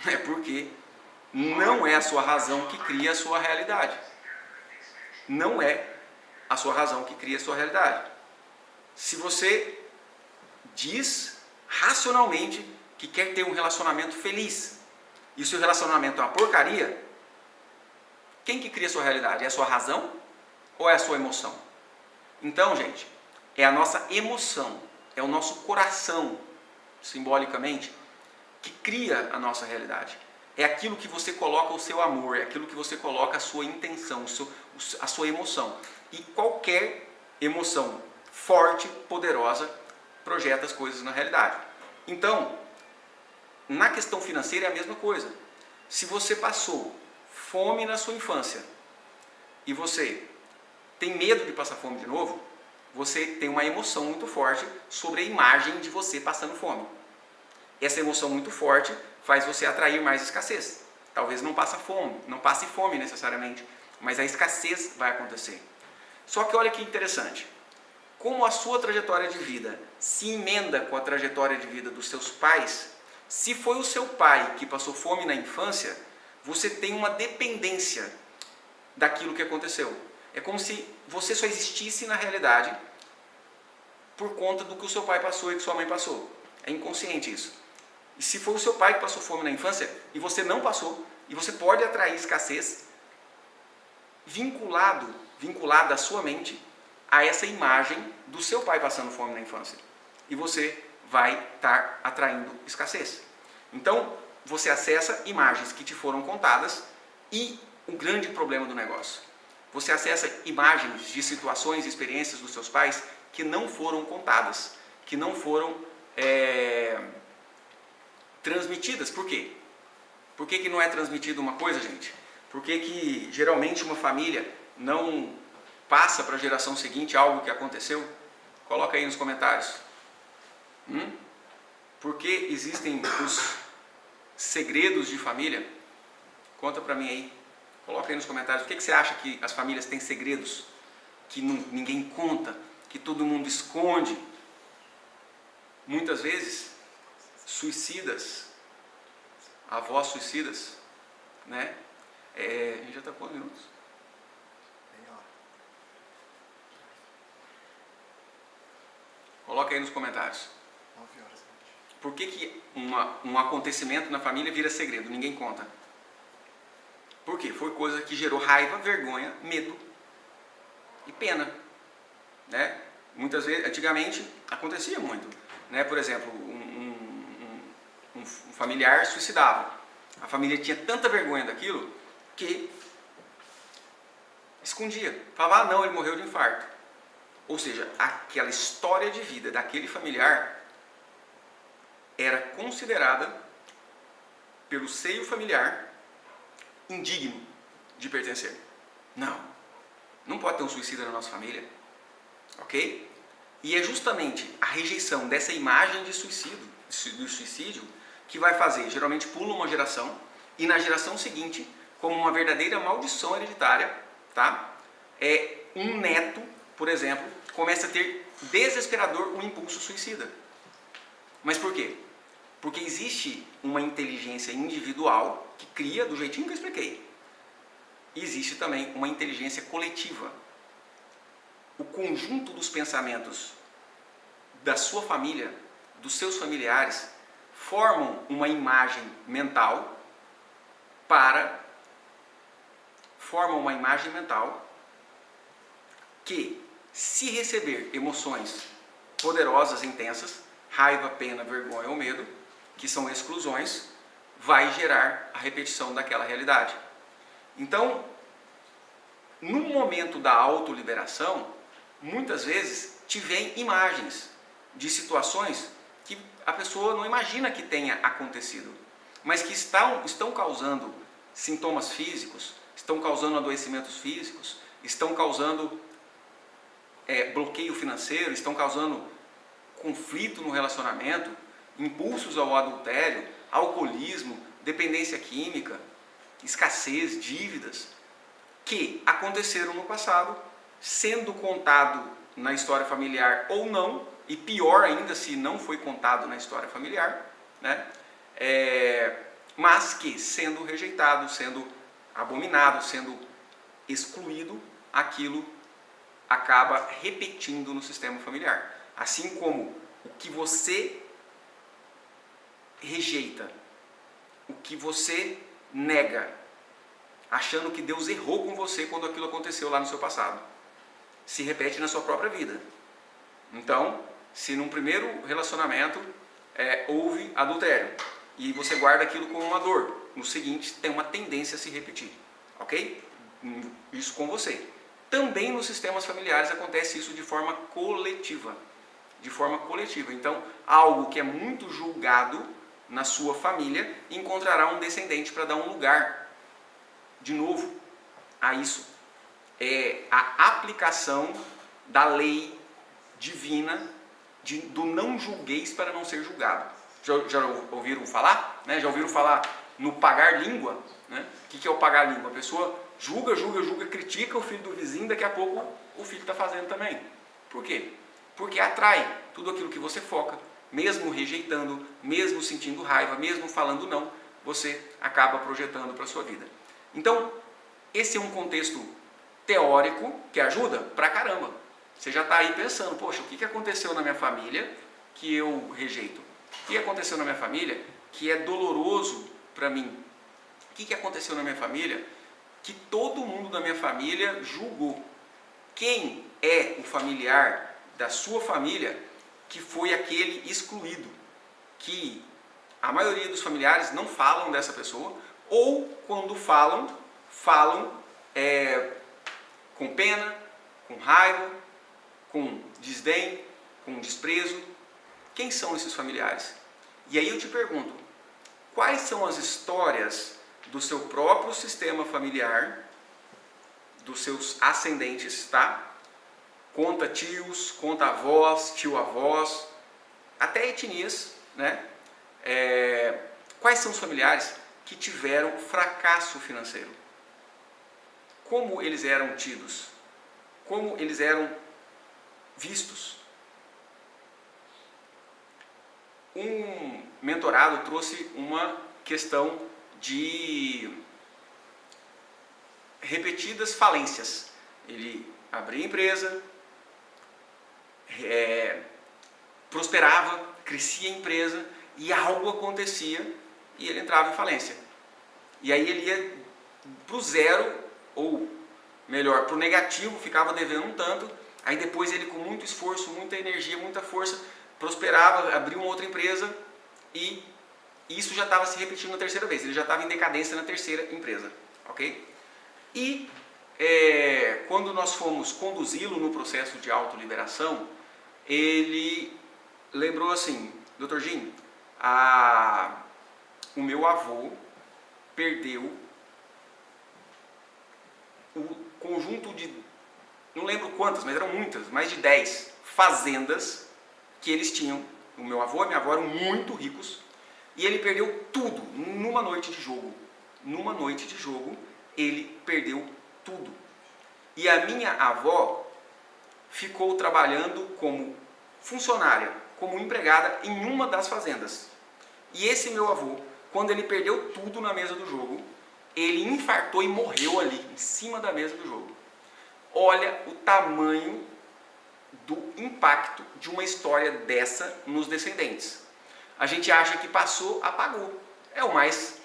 é porque não é a sua razão que cria a sua realidade. Não é a sua razão que cria a sua realidade. Se você diz racionalmente que quer ter um relacionamento feliz e o seu relacionamento é uma porcaria, quem que cria a sua realidade? É a sua razão ou é a sua emoção? Então, gente, é a nossa emoção, é o nosso coração, simbolicamente, que cria a nossa realidade. É aquilo que você coloca o seu amor, é aquilo que você coloca a sua intenção, a sua emoção. E qualquer emoção forte, poderosa, projeta as coisas na realidade. Então, na questão financeira é a mesma coisa. Se você passou fome na sua infância e você tem medo de passar fome de novo, você tem uma emoção muito forte sobre a imagem de você passando fome. Essa emoção muito forte faz você atrair mais escassez. Talvez não passe fome necessariamente, mas a escassez vai acontecer. Só que olha que interessante, como a sua trajetória de vida se emenda com a trajetória de vida dos seus pais, se foi o seu pai que passou fome na infância, você tem uma dependência daquilo que aconteceu. É como se você só existisse na realidade por conta do que o seu pai passou e que sua mãe passou. É inconsciente isso. E se foi o seu pai que passou fome na infância e você não passou, e você pode atrair escassez vinculada à sua mente a essa imagem do seu pai passando fome na infância. E você vai estar atraindo escassez. Então, você acessa imagens que te foram contadas e o grande problema do negócio. você acessa imagens de situações e experiências dos seus pais que não foram contadas, que não foram transmitidas. Por quê? Por que não é transmitida uma coisa, gente? Por que geralmente uma família não passa para a geração seguinte algo que aconteceu? Coloca aí nos comentários. Por que existem os segredos de família? Conta para mim aí. Coloca aí nos comentários. Por que você acha que as famílias têm segredos que ninguém conta, que todo mundo esconde? Muitas vezes, suicidas, avós suicidas, né? A gente já está com quantos minutos? Coloca aí nos comentários. 9 horas. Por que um acontecimento na família vira segredo? Ninguém conta. Por quê? Foi coisa que gerou raiva, vergonha, medo e pena, né? Muitas vezes, antigamente, acontecia muito, né? Por exemplo, um familiar suicidava. A família tinha tanta vergonha daquilo que escondia. Falava, não, ele morreu de infarto. Ou seja, aquela história de vida daquele familiar era considerada pelo seio familiar indigno de pertencer. Não pode ter um suicida na nossa família, ok? E é justamente a rejeição dessa imagem de suicídio que vai fazer, geralmente pula uma geração e na geração seguinte, como uma verdadeira maldição hereditária, tá? Um neto, por exemplo, começa a ter desesperador um impulso suicida. Mas por quê? Porque existe uma inteligência individual que cria do jeitinho que eu expliquei. E existe também uma inteligência coletiva. O conjunto dos pensamentos da sua família, dos seus familiares, formam uma imagem mental que, se receber emoções poderosas, intensas, raiva, pena, vergonha ou medo, que são exclusões, vai gerar a repetição daquela realidade. Então, no momento da autoliberação, muitas vezes te vêm imagens de situações que a pessoa não imagina que tenha acontecido, mas que estão causando sintomas físicos, estão causando adoecimentos físicos, estão causando bloqueio financeiro, estão causando conflito no relacionamento, impulsos ao adultério, alcoolismo, dependência química, escassez, dívidas, que aconteceram no passado, sendo contado na história familiar ou não, e pior ainda se não foi contado na história familiar, né? Mas que sendo rejeitado, sendo abominado, sendo excluído, aquilo acaba repetindo no sistema familiar. Assim como o que você rejeita, o que você nega, achando que Deus errou com você quando aquilo aconteceu lá no seu passado, se repete na sua própria vida. Então, se num primeiro relacionamento houve adultério e você guarda aquilo como uma dor, no seguinte tem uma tendência a se repetir, ok? Isso com você. Também nos sistemas familiares acontece isso de forma coletiva. Então, algo que é muito julgado na sua família encontrará um descendente para dar um lugar, de novo, a isso. É a aplicação da lei divina do não julgueis para não ser julgado. Já ouviram falar? Né? Já ouviram falar no pagar língua? Né? O que é o pagar língua? A pessoa julga, critica o filho do vizinho, daqui a pouco o filho está fazendo também. Por quê? Porque atrai tudo aquilo que você foca, mesmo rejeitando, mesmo sentindo raiva, mesmo falando não, você acaba projetando para a sua vida. Então, esse é um contexto teórico que ajuda pra caramba. Você já está aí pensando, poxa, o que aconteceu na minha família que eu rejeito? O que aconteceu na minha família que é doloroso para mim? O que aconteceu na minha família que todo mundo da minha família julgou? Quem é o familiar da sua família que foi aquele excluído? Que a maioria dos familiares não falam dessa pessoa, ou quando falam Com pena, com raiva, com desdém, com desprezo? Quem são esses familiares? E aí eu te pergunto, quais são as histórias do seu próprio sistema familiar, dos seus ascendentes, tá? Conta tios, conta avós, tio-avós, até etnias, né? Quais são os familiares que tiveram fracasso financeiro? Como eles eram tidos? Como eles eram vistos? Um mentorado trouxe uma questão de repetidas falências. Ele abria empresa, prosperava, crescia a empresa e algo acontecia e ele entrava em falência. E aí ele ia para o zero, ou melhor, para o negativo, ficava devendo um tanto, aí depois ele com muito esforço, muita energia, muita força, prosperava, abriu uma outra empresa e isso já estava se repetindo na terceira vez, ele já estava em decadência na terceira empresa, ok? E quando nós fomos conduzi-lo no processo de autoliberação, ele lembrou assim: Dr. Jim, o meu avô perdeu o conjunto de, não lembro quantas, mas eram muitas, mais de 10 fazendas que eles tinham. O meu avô e minha avó eram muito ricos e ele perdeu tudo numa noite de jogo. Numa noite de jogo, ele perdeu tudo. E a minha avó ficou trabalhando como funcionária, como empregada em uma das fazendas. E esse meu avô, quando ele perdeu tudo na mesa do jogo, ele infartou e morreu ali, em cima da mesa do jogo. Olha o tamanho do impacto de uma história dessa nos descendentes. A gente acha que passou, apagou. É o mais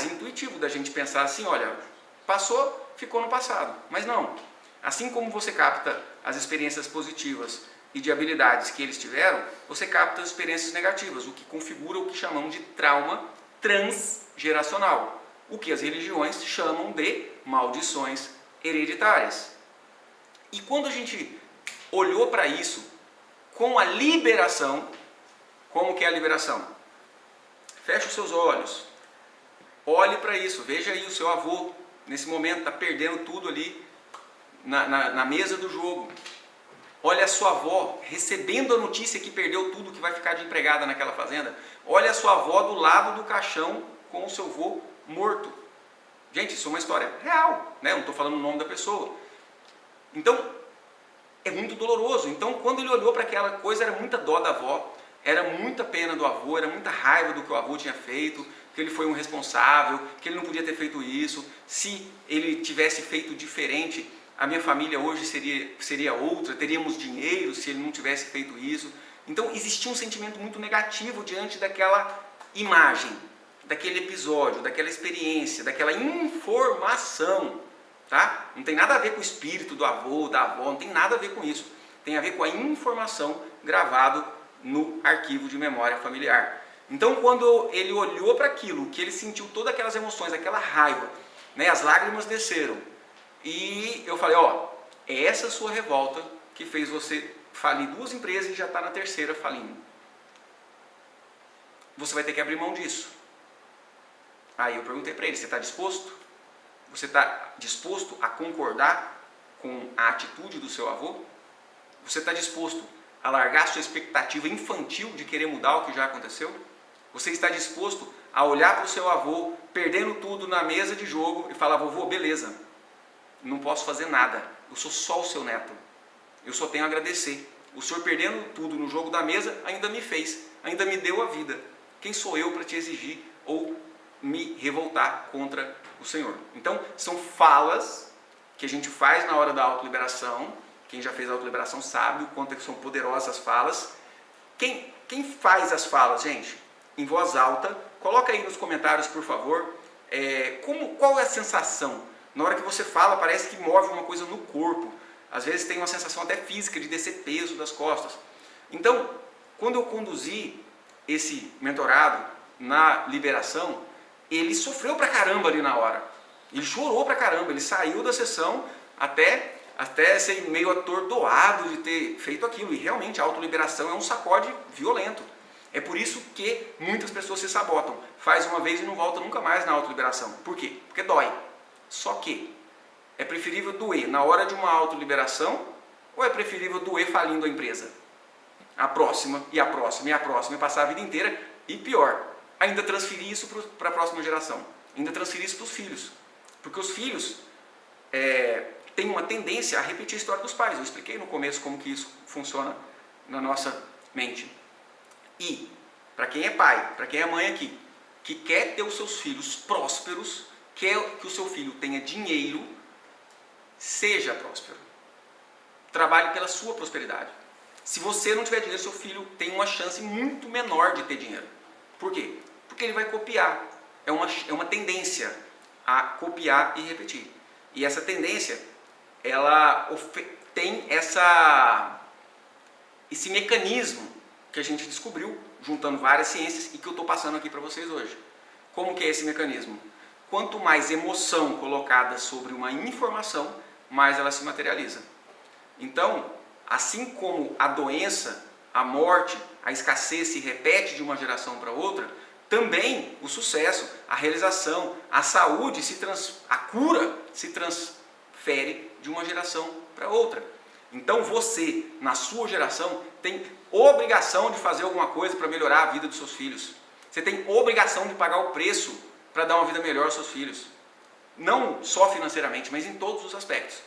intuitivo da gente pensar assim: olha, passou, ficou no passado. Mas não. Assim como você capta as experiências positivas e de habilidades que eles tiveram, você capta as experiências negativas, o que configura o que chamamos de trauma transgeracional, o que as religiões chamam de maldições hereditárias. E quando a gente olhou para isso com a liberação, como que é a liberação? Feche os seus olhos, olhe para isso, veja aí o seu avô, nesse momento está perdendo tudo ali na mesa do jogo. Olha a sua avó recebendo a notícia que perdeu tudo, que vai ficar de empregada naquela fazenda. Olha a sua avó do lado do caixão com o seu avô morto. Gente, isso é uma história real, né? Eu não estou falando o nome da pessoa. Então, é muito doloroso. Então, quando ele olhou para aquela coisa, era muita dó da avó, era muita pena do avô, era muita raiva do que o avô tinha feito, que ele foi um responsável, que ele não podia ter feito isso. Se ele tivesse feito diferente, a minha família hoje seria outra, teríamos dinheiro se ele não tivesse feito isso. Então existia um sentimento muito negativo diante daquela imagem, daquele episódio, daquela experiência, daquela informação, tá? Não tem nada a ver com o espírito do avô, da avó, não tem nada a ver com isso. Tem a ver com a informação gravada no arquivo de memória familiar. Então quando ele olhou para aquilo, que ele sentiu todas aquelas emoções, aquela raiva, né, as lágrimas desceram, e eu falei: ó, é essa sua revolta que fez você falir 2 empresas e já está na terceira falindo. Você vai ter que abrir mão disso. Aí eu perguntei para ele: você está disposto? Você está disposto a concordar com a atitude do seu avô? Você está disposto a largar sua expectativa infantil de querer mudar o que já aconteceu? Você está disposto a olhar para o seu avô perdendo tudo na mesa de jogo e falar: vovô, beleza, não posso fazer nada, eu sou só o seu neto, eu só tenho a agradecer. O senhor perdendo tudo no jogo da mesa ainda me fez, ainda me deu a vida. Quem sou eu para te exigir ou me revoltar contra o Senhor? Então, são falas que a gente faz na hora da autoliberação. Quem já fez a autoliberação sabe o quanto são poderosas as falas. Quem faz as falas, gente, em voz alta, coloca aí nos comentários, por favor, qual é a sensação? Na hora que você fala, parece que move uma coisa no corpo. Às vezes tem uma sensação até física de descer peso das costas. Então, quando eu conduzi esse mentorado na liberação, ele sofreu pra caramba ali na hora. Ele chorou pra caramba, ele saiu da sessão até ser meio atordoado de ter feito aquilo. E realmente a autoliberação é um sacode violento. É por isso que muitas pessoas se sabotam. Faz uma vez e não volta nunca mais na autoliberação. Por quê? Porque dói. Só que é preferível doer na hora de uma autoliberação ou é preferível doer falindo a empresa? A próxima, e a próxima, e a próxima, e passar a vida inteira. E pior, ainda transferir isso para a próxima geração. Ainda transferir isso para os filhos. Porque os filhos têm uma tendência a repetir a história dos pais. Eu expliquei no começo como que isso funciona na nossa mente. E, para quem é pai, para quem é mãe aqui, que quer ter os seus filhos prósperos, quer que o seu filho tenha dinheiro, seja próspero. Trabalhe pela sua prosperidade. Se você não tiver dinheiro, seu filho tem uma chance muito menor de ter dinheiro. Por quê? Porque ele vai copiar. É uma tendência a copiar e repetir. E essa tendência, ela tem esse mecanismo que a gente descobriu, juntando várias ciências, e que eu estou passando aqui para vocês hoje. Como que é esse mecanismo? Quanto mais emoção colocada sobre uma informação, mais ela se materializa. Então, assim como a doença, a morte, a escassez se repete de uma geração para outra, também o sucesso, a realização, a saúde, a cura se transfere de uma geração para outra. Então você, na sua geração, tem obrigação de fazer alguma coisa para melhorar a vida dos seus filhos. Você tem obrigação de pagar o preço para dar uma vida melhor aos seus filhos. Não só financeiramente, mas em todos os aspectos.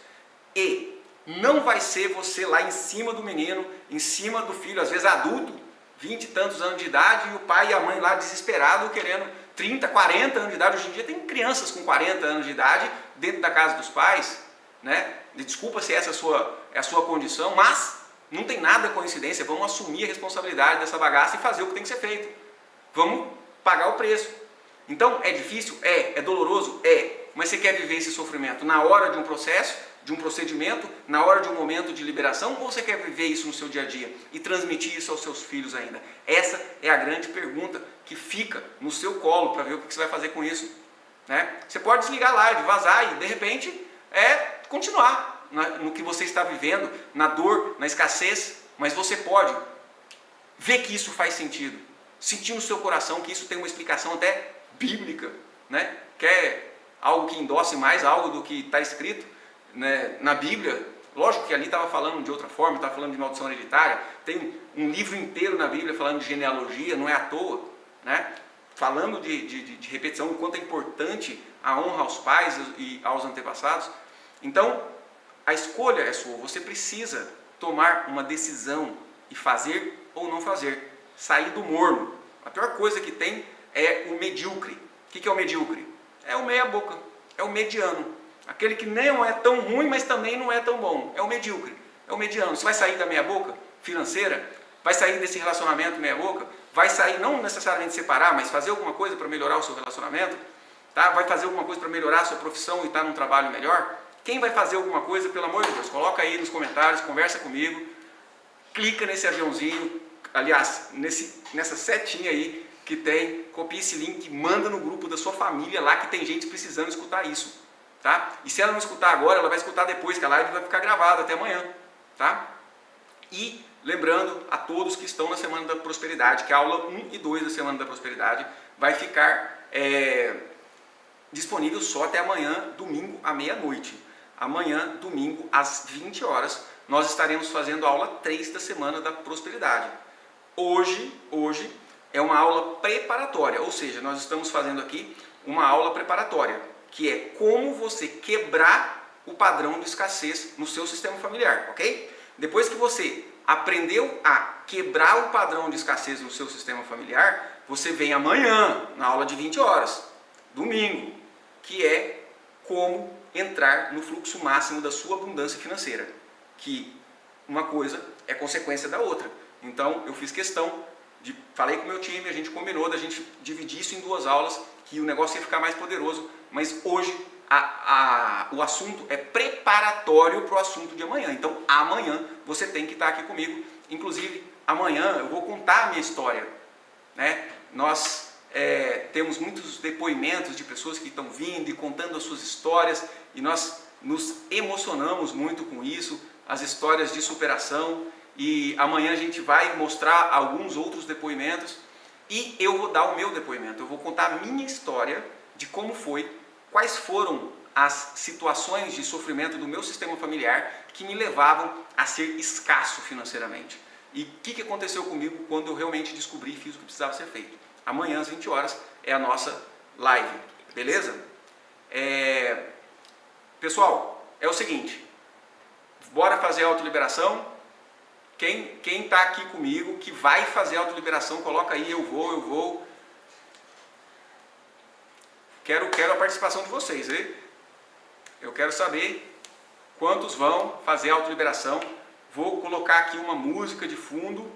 E não vai ser você lá em cima do menino, em cima do filho, às vezes adulto, 20 e tantos anos de idade, e o pai e a mãe lá desesperado, querendo 30, 40 anos de idade. Hoje em dia tem crianças com 40 anos de idade dentro da casa dos pais, né? Desculpa se essa é a sua condição, mas não tem nada coincidência. Vamos assumir a responsabilidade dessa bagaça e fazer o que tem que ser feito. Vamos pagar o preço. Então, é difícil? É doloroso? Mas você quer viver esse sofrimento na hora de um processo, de um procedimento, na hora de um momento de liberação, ou você quer viver isso no seu dia a dia e transmitir isso aos seus filhos ainda? Essa é a grande pergunta que fica no seu colo para ver o que você vai fazer com isso, né? Você pode desligar a live, vazar e de repente continuar no que você está vivendo, na dor, na escassez, mas você pode ver que isso faz sentido, sentir no seu coração que isso tem uma explicação até bíblica, né? Quer algo que endosse mais algo do que está escrito, né, na Bíblia? Lógico que ali estava falando de outra forma, estava falando de maldição hereditária. Tem um livro inteiro na Bíblia falando de genealogia, não é à toa, né? Falando de repetição, o quanto é importante a honra aos pais e aos antepassados. Então, a escolha é sua. Você precisa tomar uma decisão e fazer ou não fazer. Sair do morno. A pior coisa que tem é o medíocre. O que é o medíocre? É o meia boca, é o mediano. Aquele que não é tão ruim, mas também não é tão bom. É o medíocre, é o mediano. Você vai sair da meia boca financeira? Vai sair desse relacionamento meia boca? Vai sair, não necessariamente separar, mas fazer alguma coisa para melhorar o seu relacionamento? Tá? Vai fazer alguma coisa para melhorar a sua profissão e estar num trabalho melhor? Quem vai fazer alguma coisa, pelo amor de Deus, coloca aí nos comentários, conversa comigo, clica nesse aviãozinho, aliás, nessa setinha aí que tem, copia esse link, manda no grupo da sua família lá que tem gente precisando escutar isso, tá? E se ela não escutar agora, ela vai escutar depois, que a live vai ficar gravada até amanhã, tá? E lembrando a todos que estão na Semana da Prosperidade, que a aula 1 e 2 da Semana da Prosperidade vai ficar disponível só até amanhã, domingo, à meia-noite. Amanhã, domingo, às 20 horas, nós estaremos fazendo a aula 3 da Semana da Prosperidade. Hoje é uma aula preparatória, ou seja, nós estamos fazendo aqui uma aula preparatória, que é como você quebrar o padrão de escassez no seu sistema familiar, ok? Depois que você aprendeu a quebrar o padrão de escassez no seu sistema familiar, você vem amanhã, na aula de 20 horas, domingo, que é como entrar no fluxo máximo da sua abundância financeira, que uma coisa é consequência da outra. Então eu fiz questão falei com o meu time, a gente combinou da gente dividir isso em 2 aulas, que o negócio ia ficar mais poderoso, mas hoje o assunto é preparatório para o assunto de amanhã. Então amanhã você tem que estar aqui comigo. Inclusive amanhã eu vou contar a minha história, né? Nós temos muitos depoimentos de pessoas que estão vindo e contando as suas histórias, e nós nos emocionamos muito com isso, as histórias de superação, e amanhã a gente vai mostrar alguns outros depoimentos e eu vou dar o meu depoimento, eu vou contar a minha história de como foi, quais foram as situações de sofrimento do meu sistema familiar que me levavam a ser escasso financeiramente. E o que aconteceu comigo quando eu realmente descobri e fiz o que precisava ser feito. Amanhã às 20 horas é a nossa live, beleza? Pessoal, é o seguinte, bora fazer a autoliberação. Quem está aqui comigo, que vai fazer a autoliberação, coloca aí, eu vou. Quero a participação de vocês, hein? Eu quero saber quantos vão fazer a autoliberação. Vou colocar aqui uma música de fundo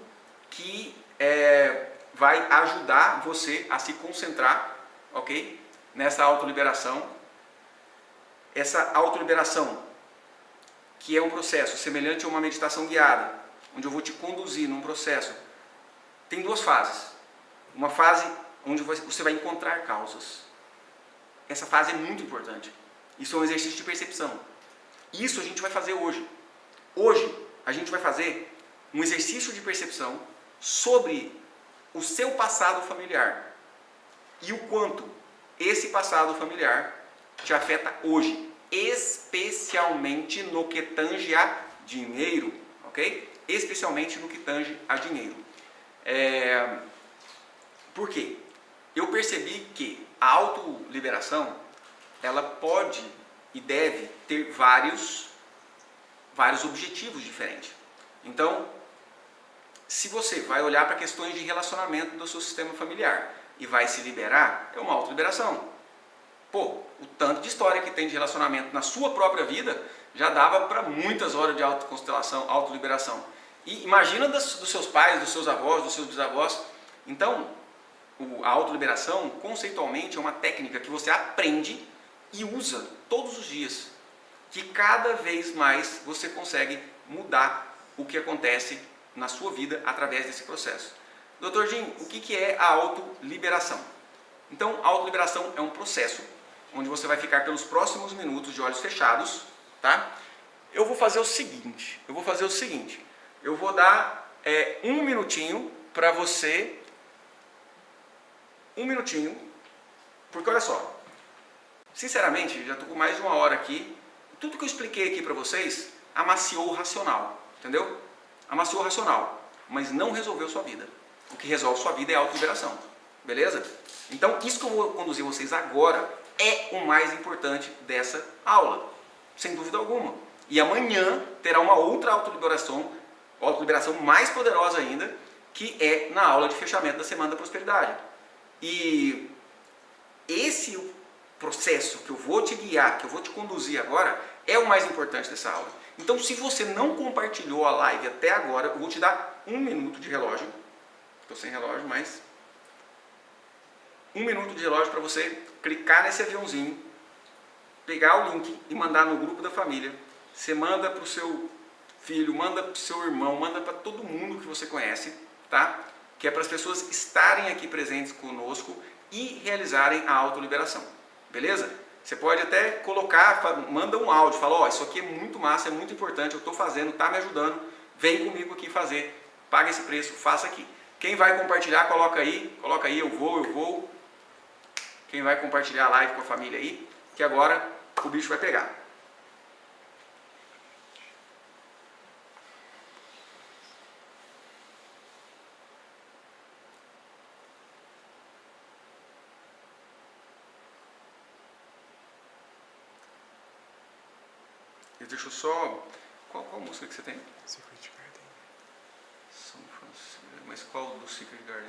que vai ajudar você a se concentrar, ok? Nessa autoliberação. Essa autoliberação, que é um processo semelhante a uma meditação guiada, onde eu vou te conduzir num processo, tem duas fases. Uma fase onde você vai encontrar causas. Essa fase é muito importante. Isso é um exercício de percepção. Isso a gente vai fazer hoje. Hoje a gente vai fazer um exercício de percepção sobre o seu passado familiar e o quanto esse passado familiar te afeta hoje, especialmente no que tange a dinheiro, ok? Especialmente no que tange a dinheiro. Por quê? Eu percebi que a autoliberação, ela pode e deve ter vários objetivos diferentes. Então, se você vai olhar para questões de relacionamento do seu sistema familiar e vai se liberar, é uma autoliberação. Pô, o tanto de história que tem de relacionamento na sua própria vida já dava para muitas horas de autoconstelação, autoliberação. E imagina dos seus pais, dos seus avós, dos seus bisavós. Então, a autoliberação, conceitualmente, é uma técnica que você aprende e usa todos os dias. Que cada vez mais você consegue mudar o que acontece na sua vida através desse processo. Dr. Jim, o que é a autoliberação? Então, a autoliberação é um processo onde você vai ficar pelos próximos minutos de olhos fechados, tá? Eu vou fazer o seguinte, eu vou dar um minutinho para você, porque olha só, sinceramente, já estou com mais de uma hora aqui, tudo que eu expliquei aqui para vocês amaciou o racional, entendeu? Amaciou o racional, mas não resolveu sua vida. O que resolve sua vida é a autoliberação, beleza? Então, isso que eu vou conduzir vocês agora é o mais importante dessa aula, sem dúvida alguma. E amanhã terá uma outra autoliberação mais poderosa ainda, que é na aula de fechamento da Semana da Prosperidade. E esse processo que eu vou te guiar, que eu vou te conduzir agora, é o mais importante dessa aula. Então, se você não compartilhou a live até agora, eu vou te dar 1 minuto de relógio. Estou sem relógio, mas 1 minuto de relógio para você clicar nesse aviãozinho, pegar o link e mandar no grupo da família. Você manda para o seu filho, manda para o seu irmão, manda para todo mundo que você conhece, tá? Que é para as pessoas estarem aqui presentes conosco e realizarem a autoliberação, beleza? Você pode até colocar, manda um áudio, fala, ó, isso aqui é muito massa, é muito importante, eu estou fazendo, está me ajudando, vem comigo aqui fazer, paga esse preço, faça aqui. Quem vai compartilhar, coloca aí, eu vou. Quem vai compartilhar a live com a família aí, que agora o bicho vai pegar. Deixa eu só... Qual música que você tem? Secret Garden. São Francisco. Mas qual do Secret Garden?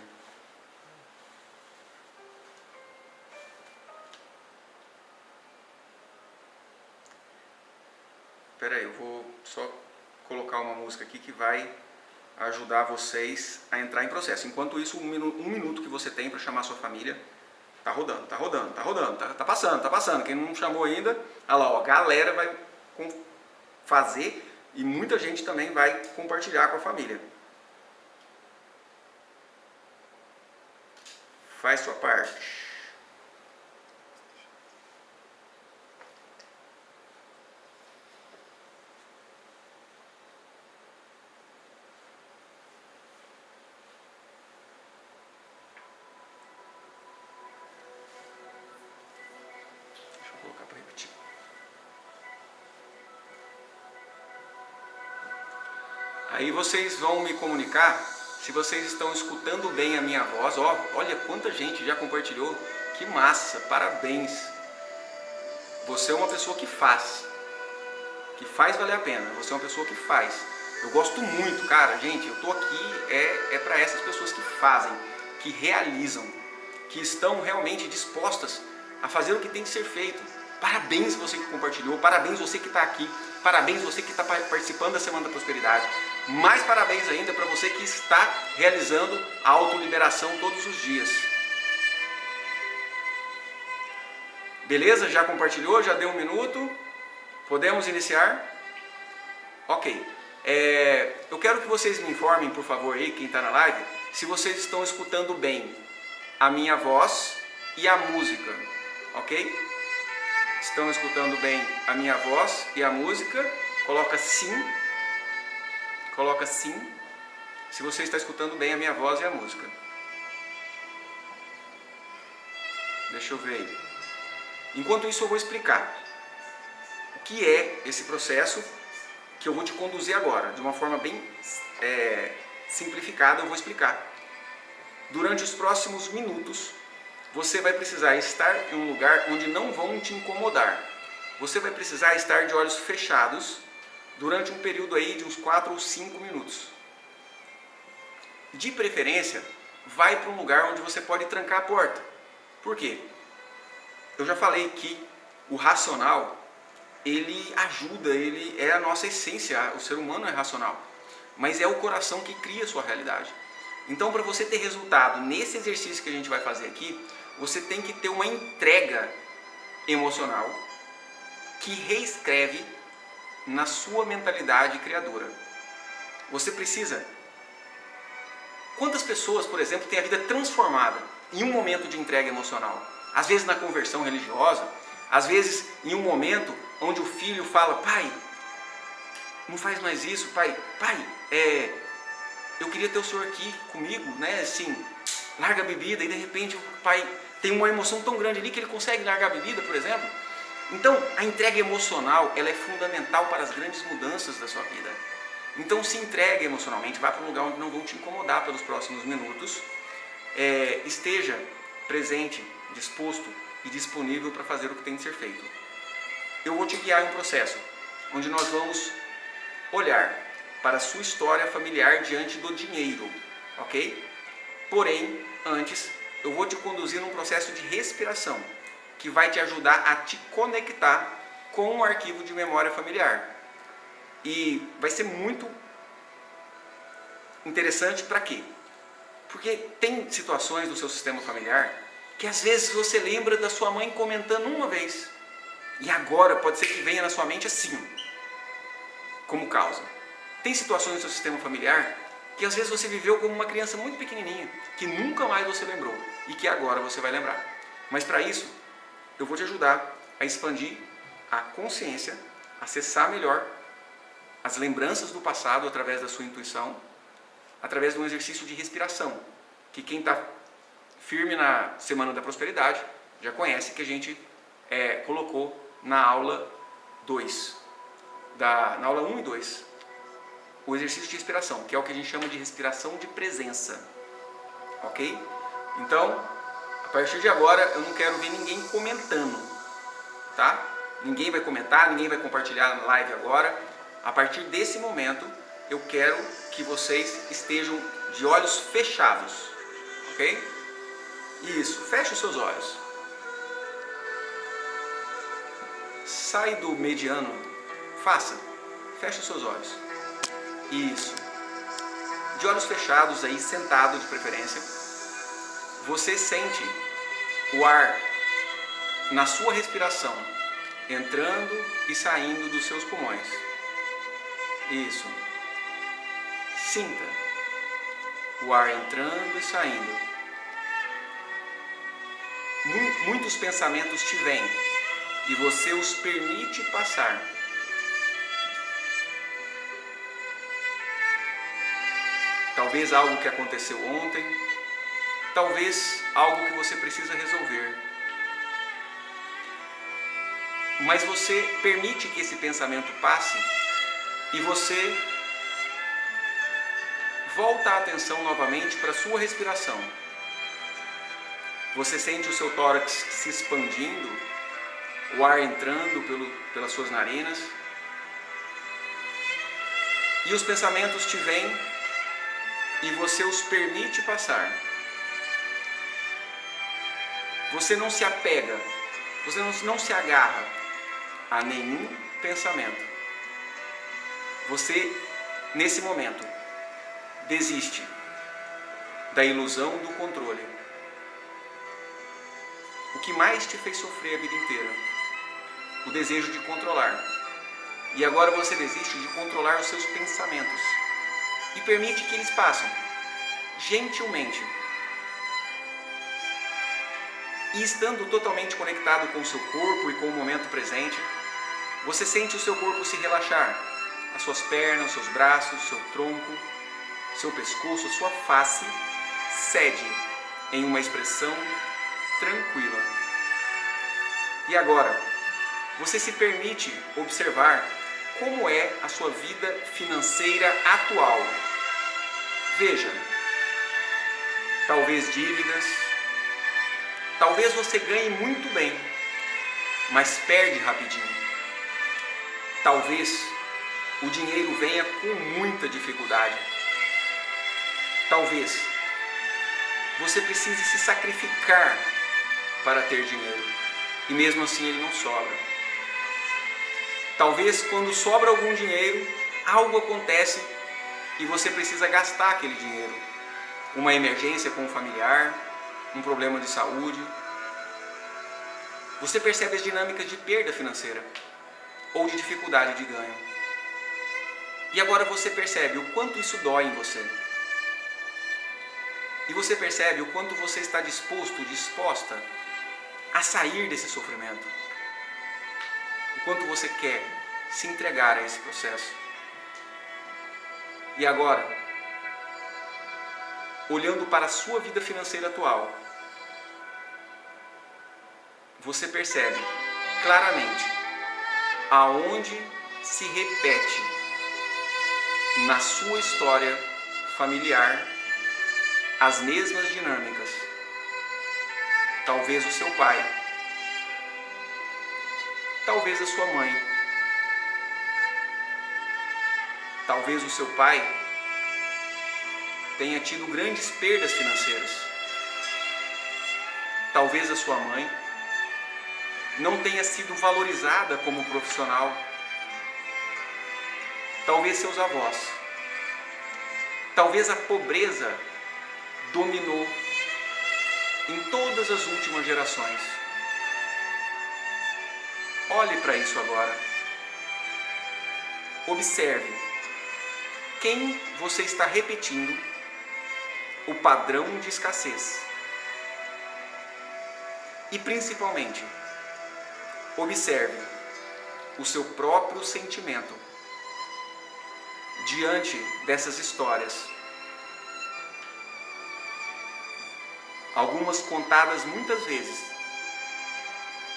Espera aí, eu vou só colocar uma música aqui que vai ajudar vocês a entrar em processo. Enquanto isso, um minuto que você tem para chamar sua família, tá rodando, tá passando. Quem não chamou ainda, olha lá, ó, a galera vai fazer e muita gente também vai compartilhar com a família. Faz sua parte. Aí vocês vão me comunicar se vocês estão escutando bem a minha voz. Ó, olha quanta gente já compartilhou. Que massa, parabéns. Você é uma pessoa que faz valer a pena. Você é uma pessoa que faz. Eu gosto muito, cara, gente, eu tô aqui é para essas pessoas que fazem, que realizam, que estão realmente dispostas a fazer o que tem que ser feito. Parabéns você que compartilhou, parabéns você que está aqui, parabéns você que está participando da Semana da Prosperidade. Mais parabéns ainda para você que está realizando a autoliberação todos os dias. Beleza? Já compartilhou? Já deu um minuto? Podemos iniciar? Ok. Eu quero que vocês me informem, por favor, aí, quem está na live, se vocês estão escutando bem a minha voz e a música. Ok? Estão escutando bem a minha voz e a música? Coloca sim. Coloca sim. Se você está escutando bem a minha voz e a música. Deixa eu ver aí. Enquanto isso eu vou explicar o que é esse processo que eu vou te conduzir agora. De uma forma bem simplificada eu vou explicar. Durante os próximos minutos você vai precisar estar em um lugar onde não vão te incomodar. Você vai precisar estar de olhos fechados durante um período aí de uns 4 ou 5 minutos. De preferência, vai para um lugar onde você pode trancar a porta. Por quê? Eu já falei que o racional, ele ajuda, ele é a nossa essência, o ser humano é racional. Mas é o coração que cria a sua realidade. Então, para você ter resultado nesse exercício que a gente vai fazer aqui, você tem que ter uma entrega emocional que reescreve na sua mentalidade criadora. Você precisa... Quantas pessoas, por exemplo, têm a vida transformada em um momento de entrega emocional? Às vezes na conversão religiosa, às vezes em um momento onde o filho fala: pai, não faz mais isso, pai, eu queria ter o senhor aqui comigo, né, assim, larga a bebida, e de repente o pai tem uma emoção tão grande ali que ele consegue largar a bebida, por exemplo. Então, a entrega emocional, ela é fundamental para as grandes mudanças da sua vida. Então, se entregue emocionalmente, vá para um lugar onde não vão te incomodar pelos próximos minutos, esteja presente, disposto e disponível para fazer o que tem que ser feito. Eu vou te guiar em um processo onde nós vamos olhar para a sua história familiar diante do dinheiro, ok? Porém, antes, eu vou te conduzir num processo de respiração que vai te ajudar a te conectar com um arquivo de memória familiar. E vai ser muito interessante para quê? Porque tem situações do seu sistema familiar que às vezes você lembra da sua mãe comentando uma vez. E agora pode ser que venha na sua mente assim, como causa. Tem situações do seu sistema familiar que às vezes você viveu como uma criança muito pequenininha, que nunca mais você lembrou e que agora você vai lembrar. Mas para isso, eu vou te ajudar a expandir a consciência, acessar melhor as lembranças do passado através da sua intuição, através de um exercício de respiração, que quem está firme na Semana da Prosperidade já conhece, que a gente colocou na aula 2, na aula 1 e 2, o exercício de respiração, que é o que a gente chama de respiração de presença, ok? Então, a partir de agora, eu não quero ver ninguém comentando, tá? Ninguém vai comentar, ninguém vai compartilhar na live agora. A partir desse momento, eu quero que vocês estejam de olhos fechados, ok? Isso, feche os seus olhos. Sai do mediano, feche os seus olhos. Isso. De olhos fechados aí, sentado de preferência, você sente o ar na sua respiração, entrando e saindo dos seus pulmões. Isso. Sinta o ar entrando e saindo. Muitos pensamentos te vêm e você os permite passar. Talvez algo que aconteceu ontem, talvez algo que você precisa resolver. Mas você permite que esse pensamento passe e você volta a atenção novamente para a sua respiração. Você sente o seu tórax se expandindo, o ar entrando pelas suas narinas. E os pensamentos te vêm e você os permite passar. Você não se apega, você não se agarra a nenhum pensamento. Você, nesse momento, desiste da ilusão do controle. O que mais te fez sofrer a vida inteira? O desejo de controlar. E agora você desiste de controlar os seus pensamentos e permite que eles passem, gentilmente. E estando totalmente conectado com o seu corpo e com o momento presente, você sente o seu corpo se relaxar. As suas pernas, os seus braços, seu tronco, seu pescoço, sua face cede em uma expressão tranquila. E agora, você se permite observar como é a sua vida financeira atual. Veja, talvez dívidas, talvez você ganhe muito bem, mas perde rapidinho. Talvez o dinheiro venha com muita dificuldade. Talvez você precise se sacrificar para ter dinheiro e mesmo assim ele não sobra. Talvez quando sobra algum dinheiro, algo acontece e você precisa gastar aquele dinheiro. Uma emergência com um familiar, um problema de saúde. Você percebe as dinâmicas de perda financeira ou de dificuldade de ganho. E agora você percebe o quanto isso dói em você. E você percebe o quanto você está disposto, disposta a sair desse sofrimento. O quanto você quer se entregar a esse processo. E agora, olhando para a sua vida financeira atual, você percebe claramente aonde se repete na sua história familiar as mesmas dinâmicas. Talvez o seu pai, talvez a sua mãe, talvez o seu pai tenha tido grandes perdas financeiras. Talvez a sua mãe não tenha sido valorizada como profissional. Talvez seus avós. Talvez a pobreza dominou em todas as últimas gerações. Olhe para isso agora. Observe quem você está repetindo o padrão de escassez. E principalmente, observe o seu próprio sentimento diante dessas histórias. Algumas contadas muitas vezes,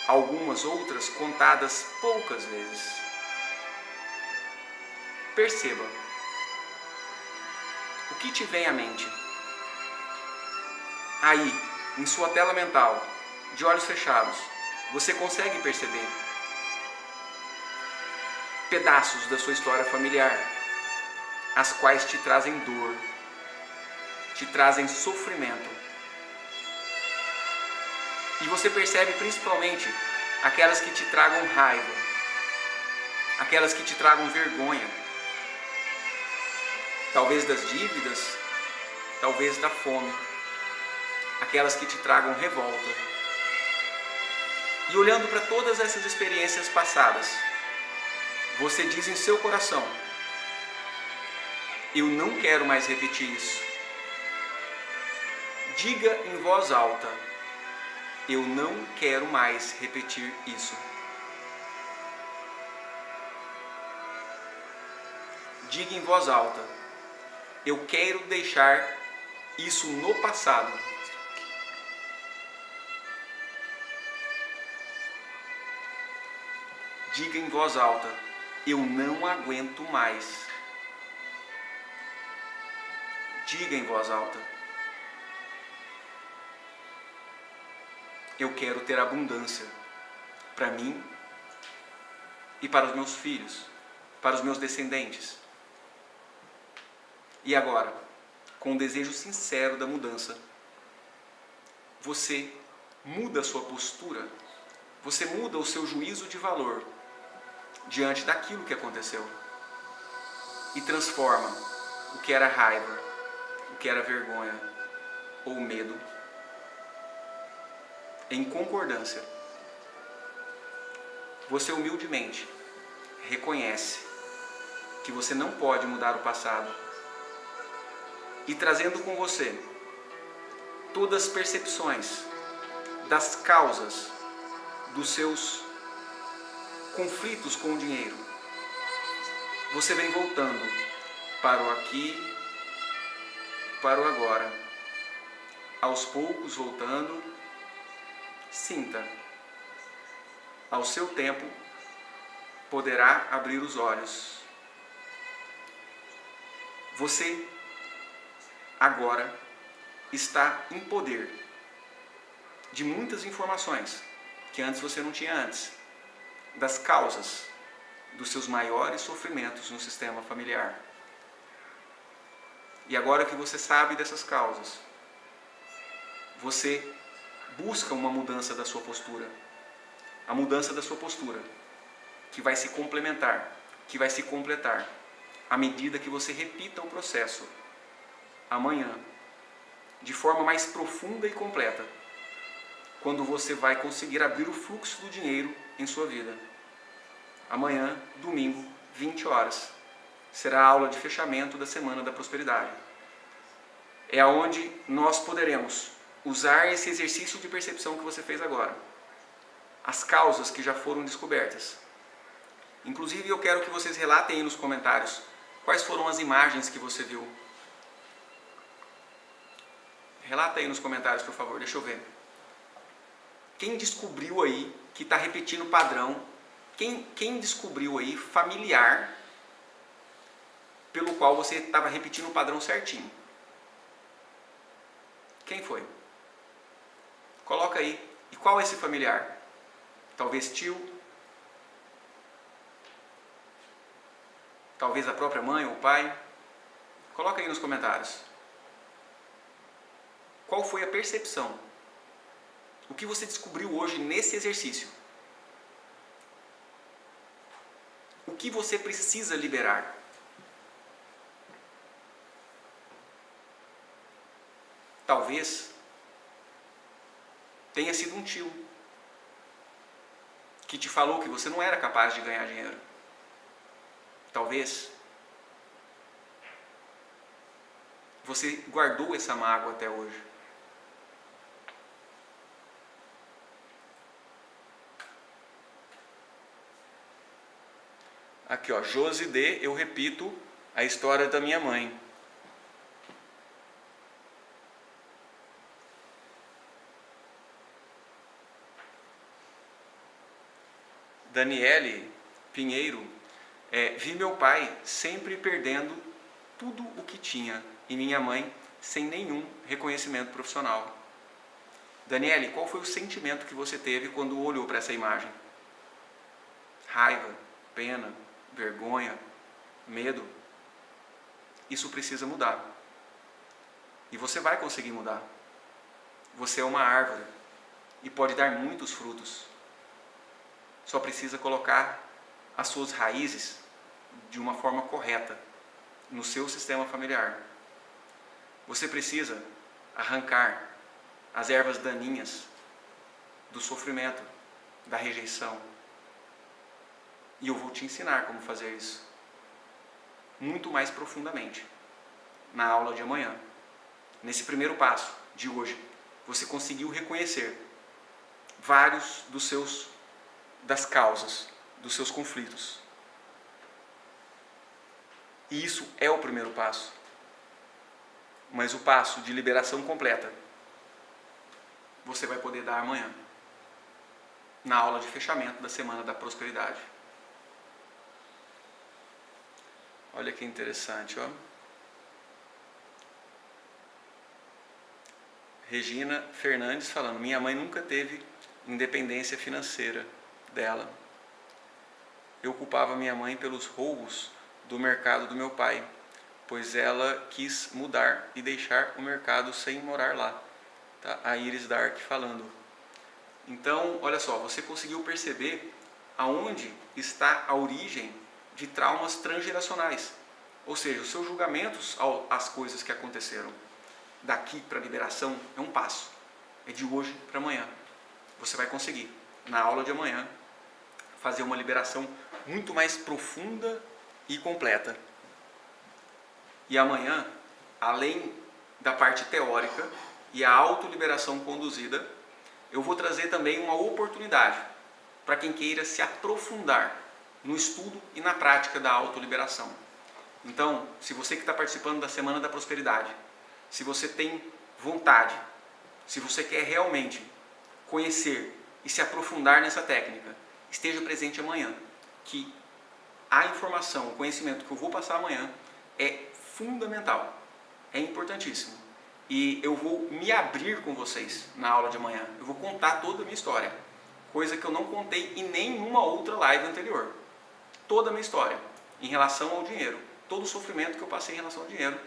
algumas outras contadas poucas vezes. Perceba o que te vem à mente. Aí, em sua tela mental, de olhos fechados, você consegue perceber pedaços da sua história familiar, as quais te trazem dor, te trazem sofrimento. E você percebe principalmente aquelas que te tragam raiva, aquelas que te tragam vergonha, talvez das dívidas, talvez da fome, aquelas que te tragam revolta. E olhando para todas essas experiências passadas, você diz em seu coração: eu não quero mais repetir isso. Diga em voz alta: eu não quero mais repetir isso. Diga em voz alta: eu quero deixar isso no passado. Diga em voz alta: eu não aguento mais. Diga em voz alta: eu quero ter abundância para mim e para os meus filhos, para os meus descendentes. E agora, com um desejo sincero da mudança, você muda a sua postura, você muda o seu juízo de valor diante daquilo que aconteceu e transforma o que era raiva, o que era vergonha ou medo em concordância. Você humildemente reconhece que você não pode mudar o passado e trazendo com você todas as percepções das causas dos seus conflitos com o dinheiro, você vem voltando para o aqui, para o agora, aos poucos voltando. Sinta, ao seu tempo poderá abrir os olhos. Você agora está em poder de muitas informações que antes você não tinha antes, das causas dos seus maiores sofrimentos no sistema familiar. E agora que você sabe dessas causas, você busca uma mudança da sua postura. A mudança da sua postura, que vai se complementar, que vai se completar, à medida que você repita o processo amanhã, de forma mais profunda e completa, quando você vai conseguir abrir o fluxo do dinheiro em sua vida. Amanhã, domingo, 20 horas, será a aula de fechamento da Semana da Prosperidade. É onde nós poderemos usar esse exercício de percepção que você fez agora, as causas que já foram descobertas. Inclusive, eu quero que vocês relatem aí nos comentários quais foram as imagens que você viu. Relata aí nos comentários, por favor, deixa eu ver. Quem descobriu aí que está repetindo o padrão? Quem descobriu aí familiar pelo qual você estava repetindo o padrão certinho? Quem foi? Coloca aí. E qual é esse familiar? Talvez tio? Talvez a própria mãe ou pai? Coloca aí nos comentários. Qual foi a percepção? O que você descobriu hoje nesse exercício? O que você precisa liberar? Talvez tenha sido um tio que te falou que você não era capaz de ganhar dinheiro. Talvez você guardou essa mágoa até hoje. Aqui, ó, Josi D, eu repito a história da minha mãe. Daniele Pinheiro, vi meu pai sempre perdendo tudo o que tinha e minha mãe sem nenhum reconhecimento profissional. Daniele, qual foi o sentimento que você teve quando olhou para essa imagem? Raiva, pena, vergonha, medo? Isso precisa mudar. E você vai conseguir mudar. Você é uma árvore e pode dar muitos frutos. Só precisa colocar as suas raízes de uma forma correta no seu sistema familiar. Você precisa arrancar as ervas daninhas do sofrimento, da rejeição. E eu vou te ensinar como fazer isso muito mais profundamente na aula de amanhã. Nesse primeiro passo de hoje, você conseguiu reconhecer vários das causas dos seus conflitos. E isso é o primeiro passo. Mas o passo de liberação completa você vai poder dar amanhã, na aula de fechamento da Semana da Prosperidade. Olha que interessante, ó. Regina Fernandes falando, minha mãe nunca teve independência financeira dela. Eu culpava minha mãe pelos roubos do mercado do meu pai, pois ela quis mudar e deixar o mercado sem morar lá. Tá? A Iris Dark falando. Então, olha só, você conseguiu perceber aonde está a origem de traumas transgeracionais. Ou seja, os seus julgamentos às coisas que aconteceram daqui para a liberação é um passo. É de hoje para amanhã. Você vai conseguir, na aula de amanhã, fazer uma liberação muito mais profunda e completa. E amanhã, além da parte teórica e a autoliberação conduzida, eu vou trazer também uma oportunidade para quem queira se aprofundar no estudo e na prática da autoliberação. Então, se você que está participando da Semana da Prosperidade, se você tem vontade, se você quer realmente conhecer e se aprofundar nessa técnica, esteja presente amanhã, que a informação, o conhecimento que eu vou passar amanhã é fundamental, é importantíssimo. E eu vou me abrir com vocês na aula de amanhã, eu vou contar toda a minha história, coisa que eu não contei em nenhuma outra live anterior. Toda a minha história em relação ao dinheiro, todo o sofrimento que eu passei em relação ao dinheiro,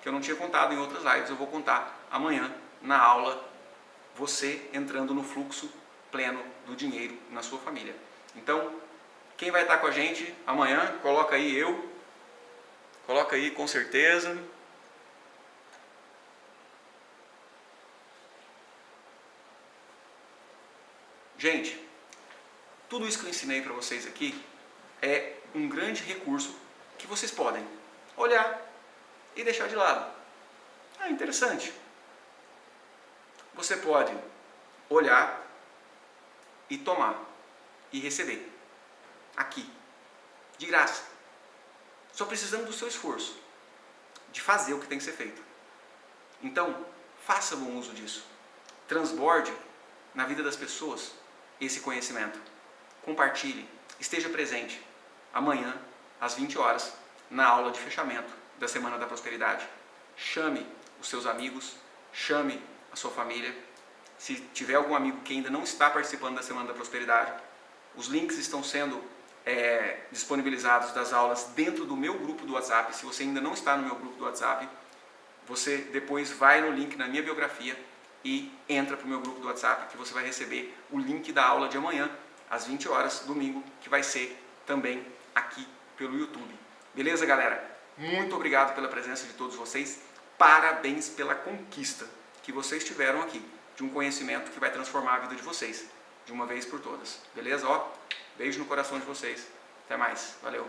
que eu não tinha contado em outras lives, eu vou contar amanhã na aula, você entrando no fluxo pleno do dinheiro na sua família. Então, quem vai estar com a gente amanhã, coloca aí eu, coloca aí com certeza. Gente, tudo isso que eu ensinei para vocês aqui é um grande recurso que vocês podem olhar e deixar de lado. Ah, interessante. Você pode olhar e tomar e receber aqui, de graça. Só precisando do seu esforço, de fazer o que tem que ser feito. Então, faça bom uso disso. Transborde na vida das pessoas esse conhecimento. Compartilhe, esteja presente amanhã, às 20 horas, na aula de fechamento da Semana da Prosperidade. Chame os seus amigos, chame a sua família. Se tiver algum amigo que ainda não está participando da Semana da Prosperidade, os links estão sendo disponibilizados das aulas dentro do meu grupo do WhatsApp. Se você ainda não está no meu grupo do WhatsApp, você depois vai no link na minha biografia e entra para o meu grupo do WhatsApp, que você vai receber o link da aula de amanhã, às 20 horas, domingo, que vai ser também aqui pelo YouTube. Beleza, galera? Muito obrigado pela presença de todos vocês. Parabéns pela conquista que vocês tiveram aqui, de um conhecimento que vai transformar a vida de vocês, de uma vez por todas. Beleza? Ó, beijo no coração de vocês. Até mais. Valeu.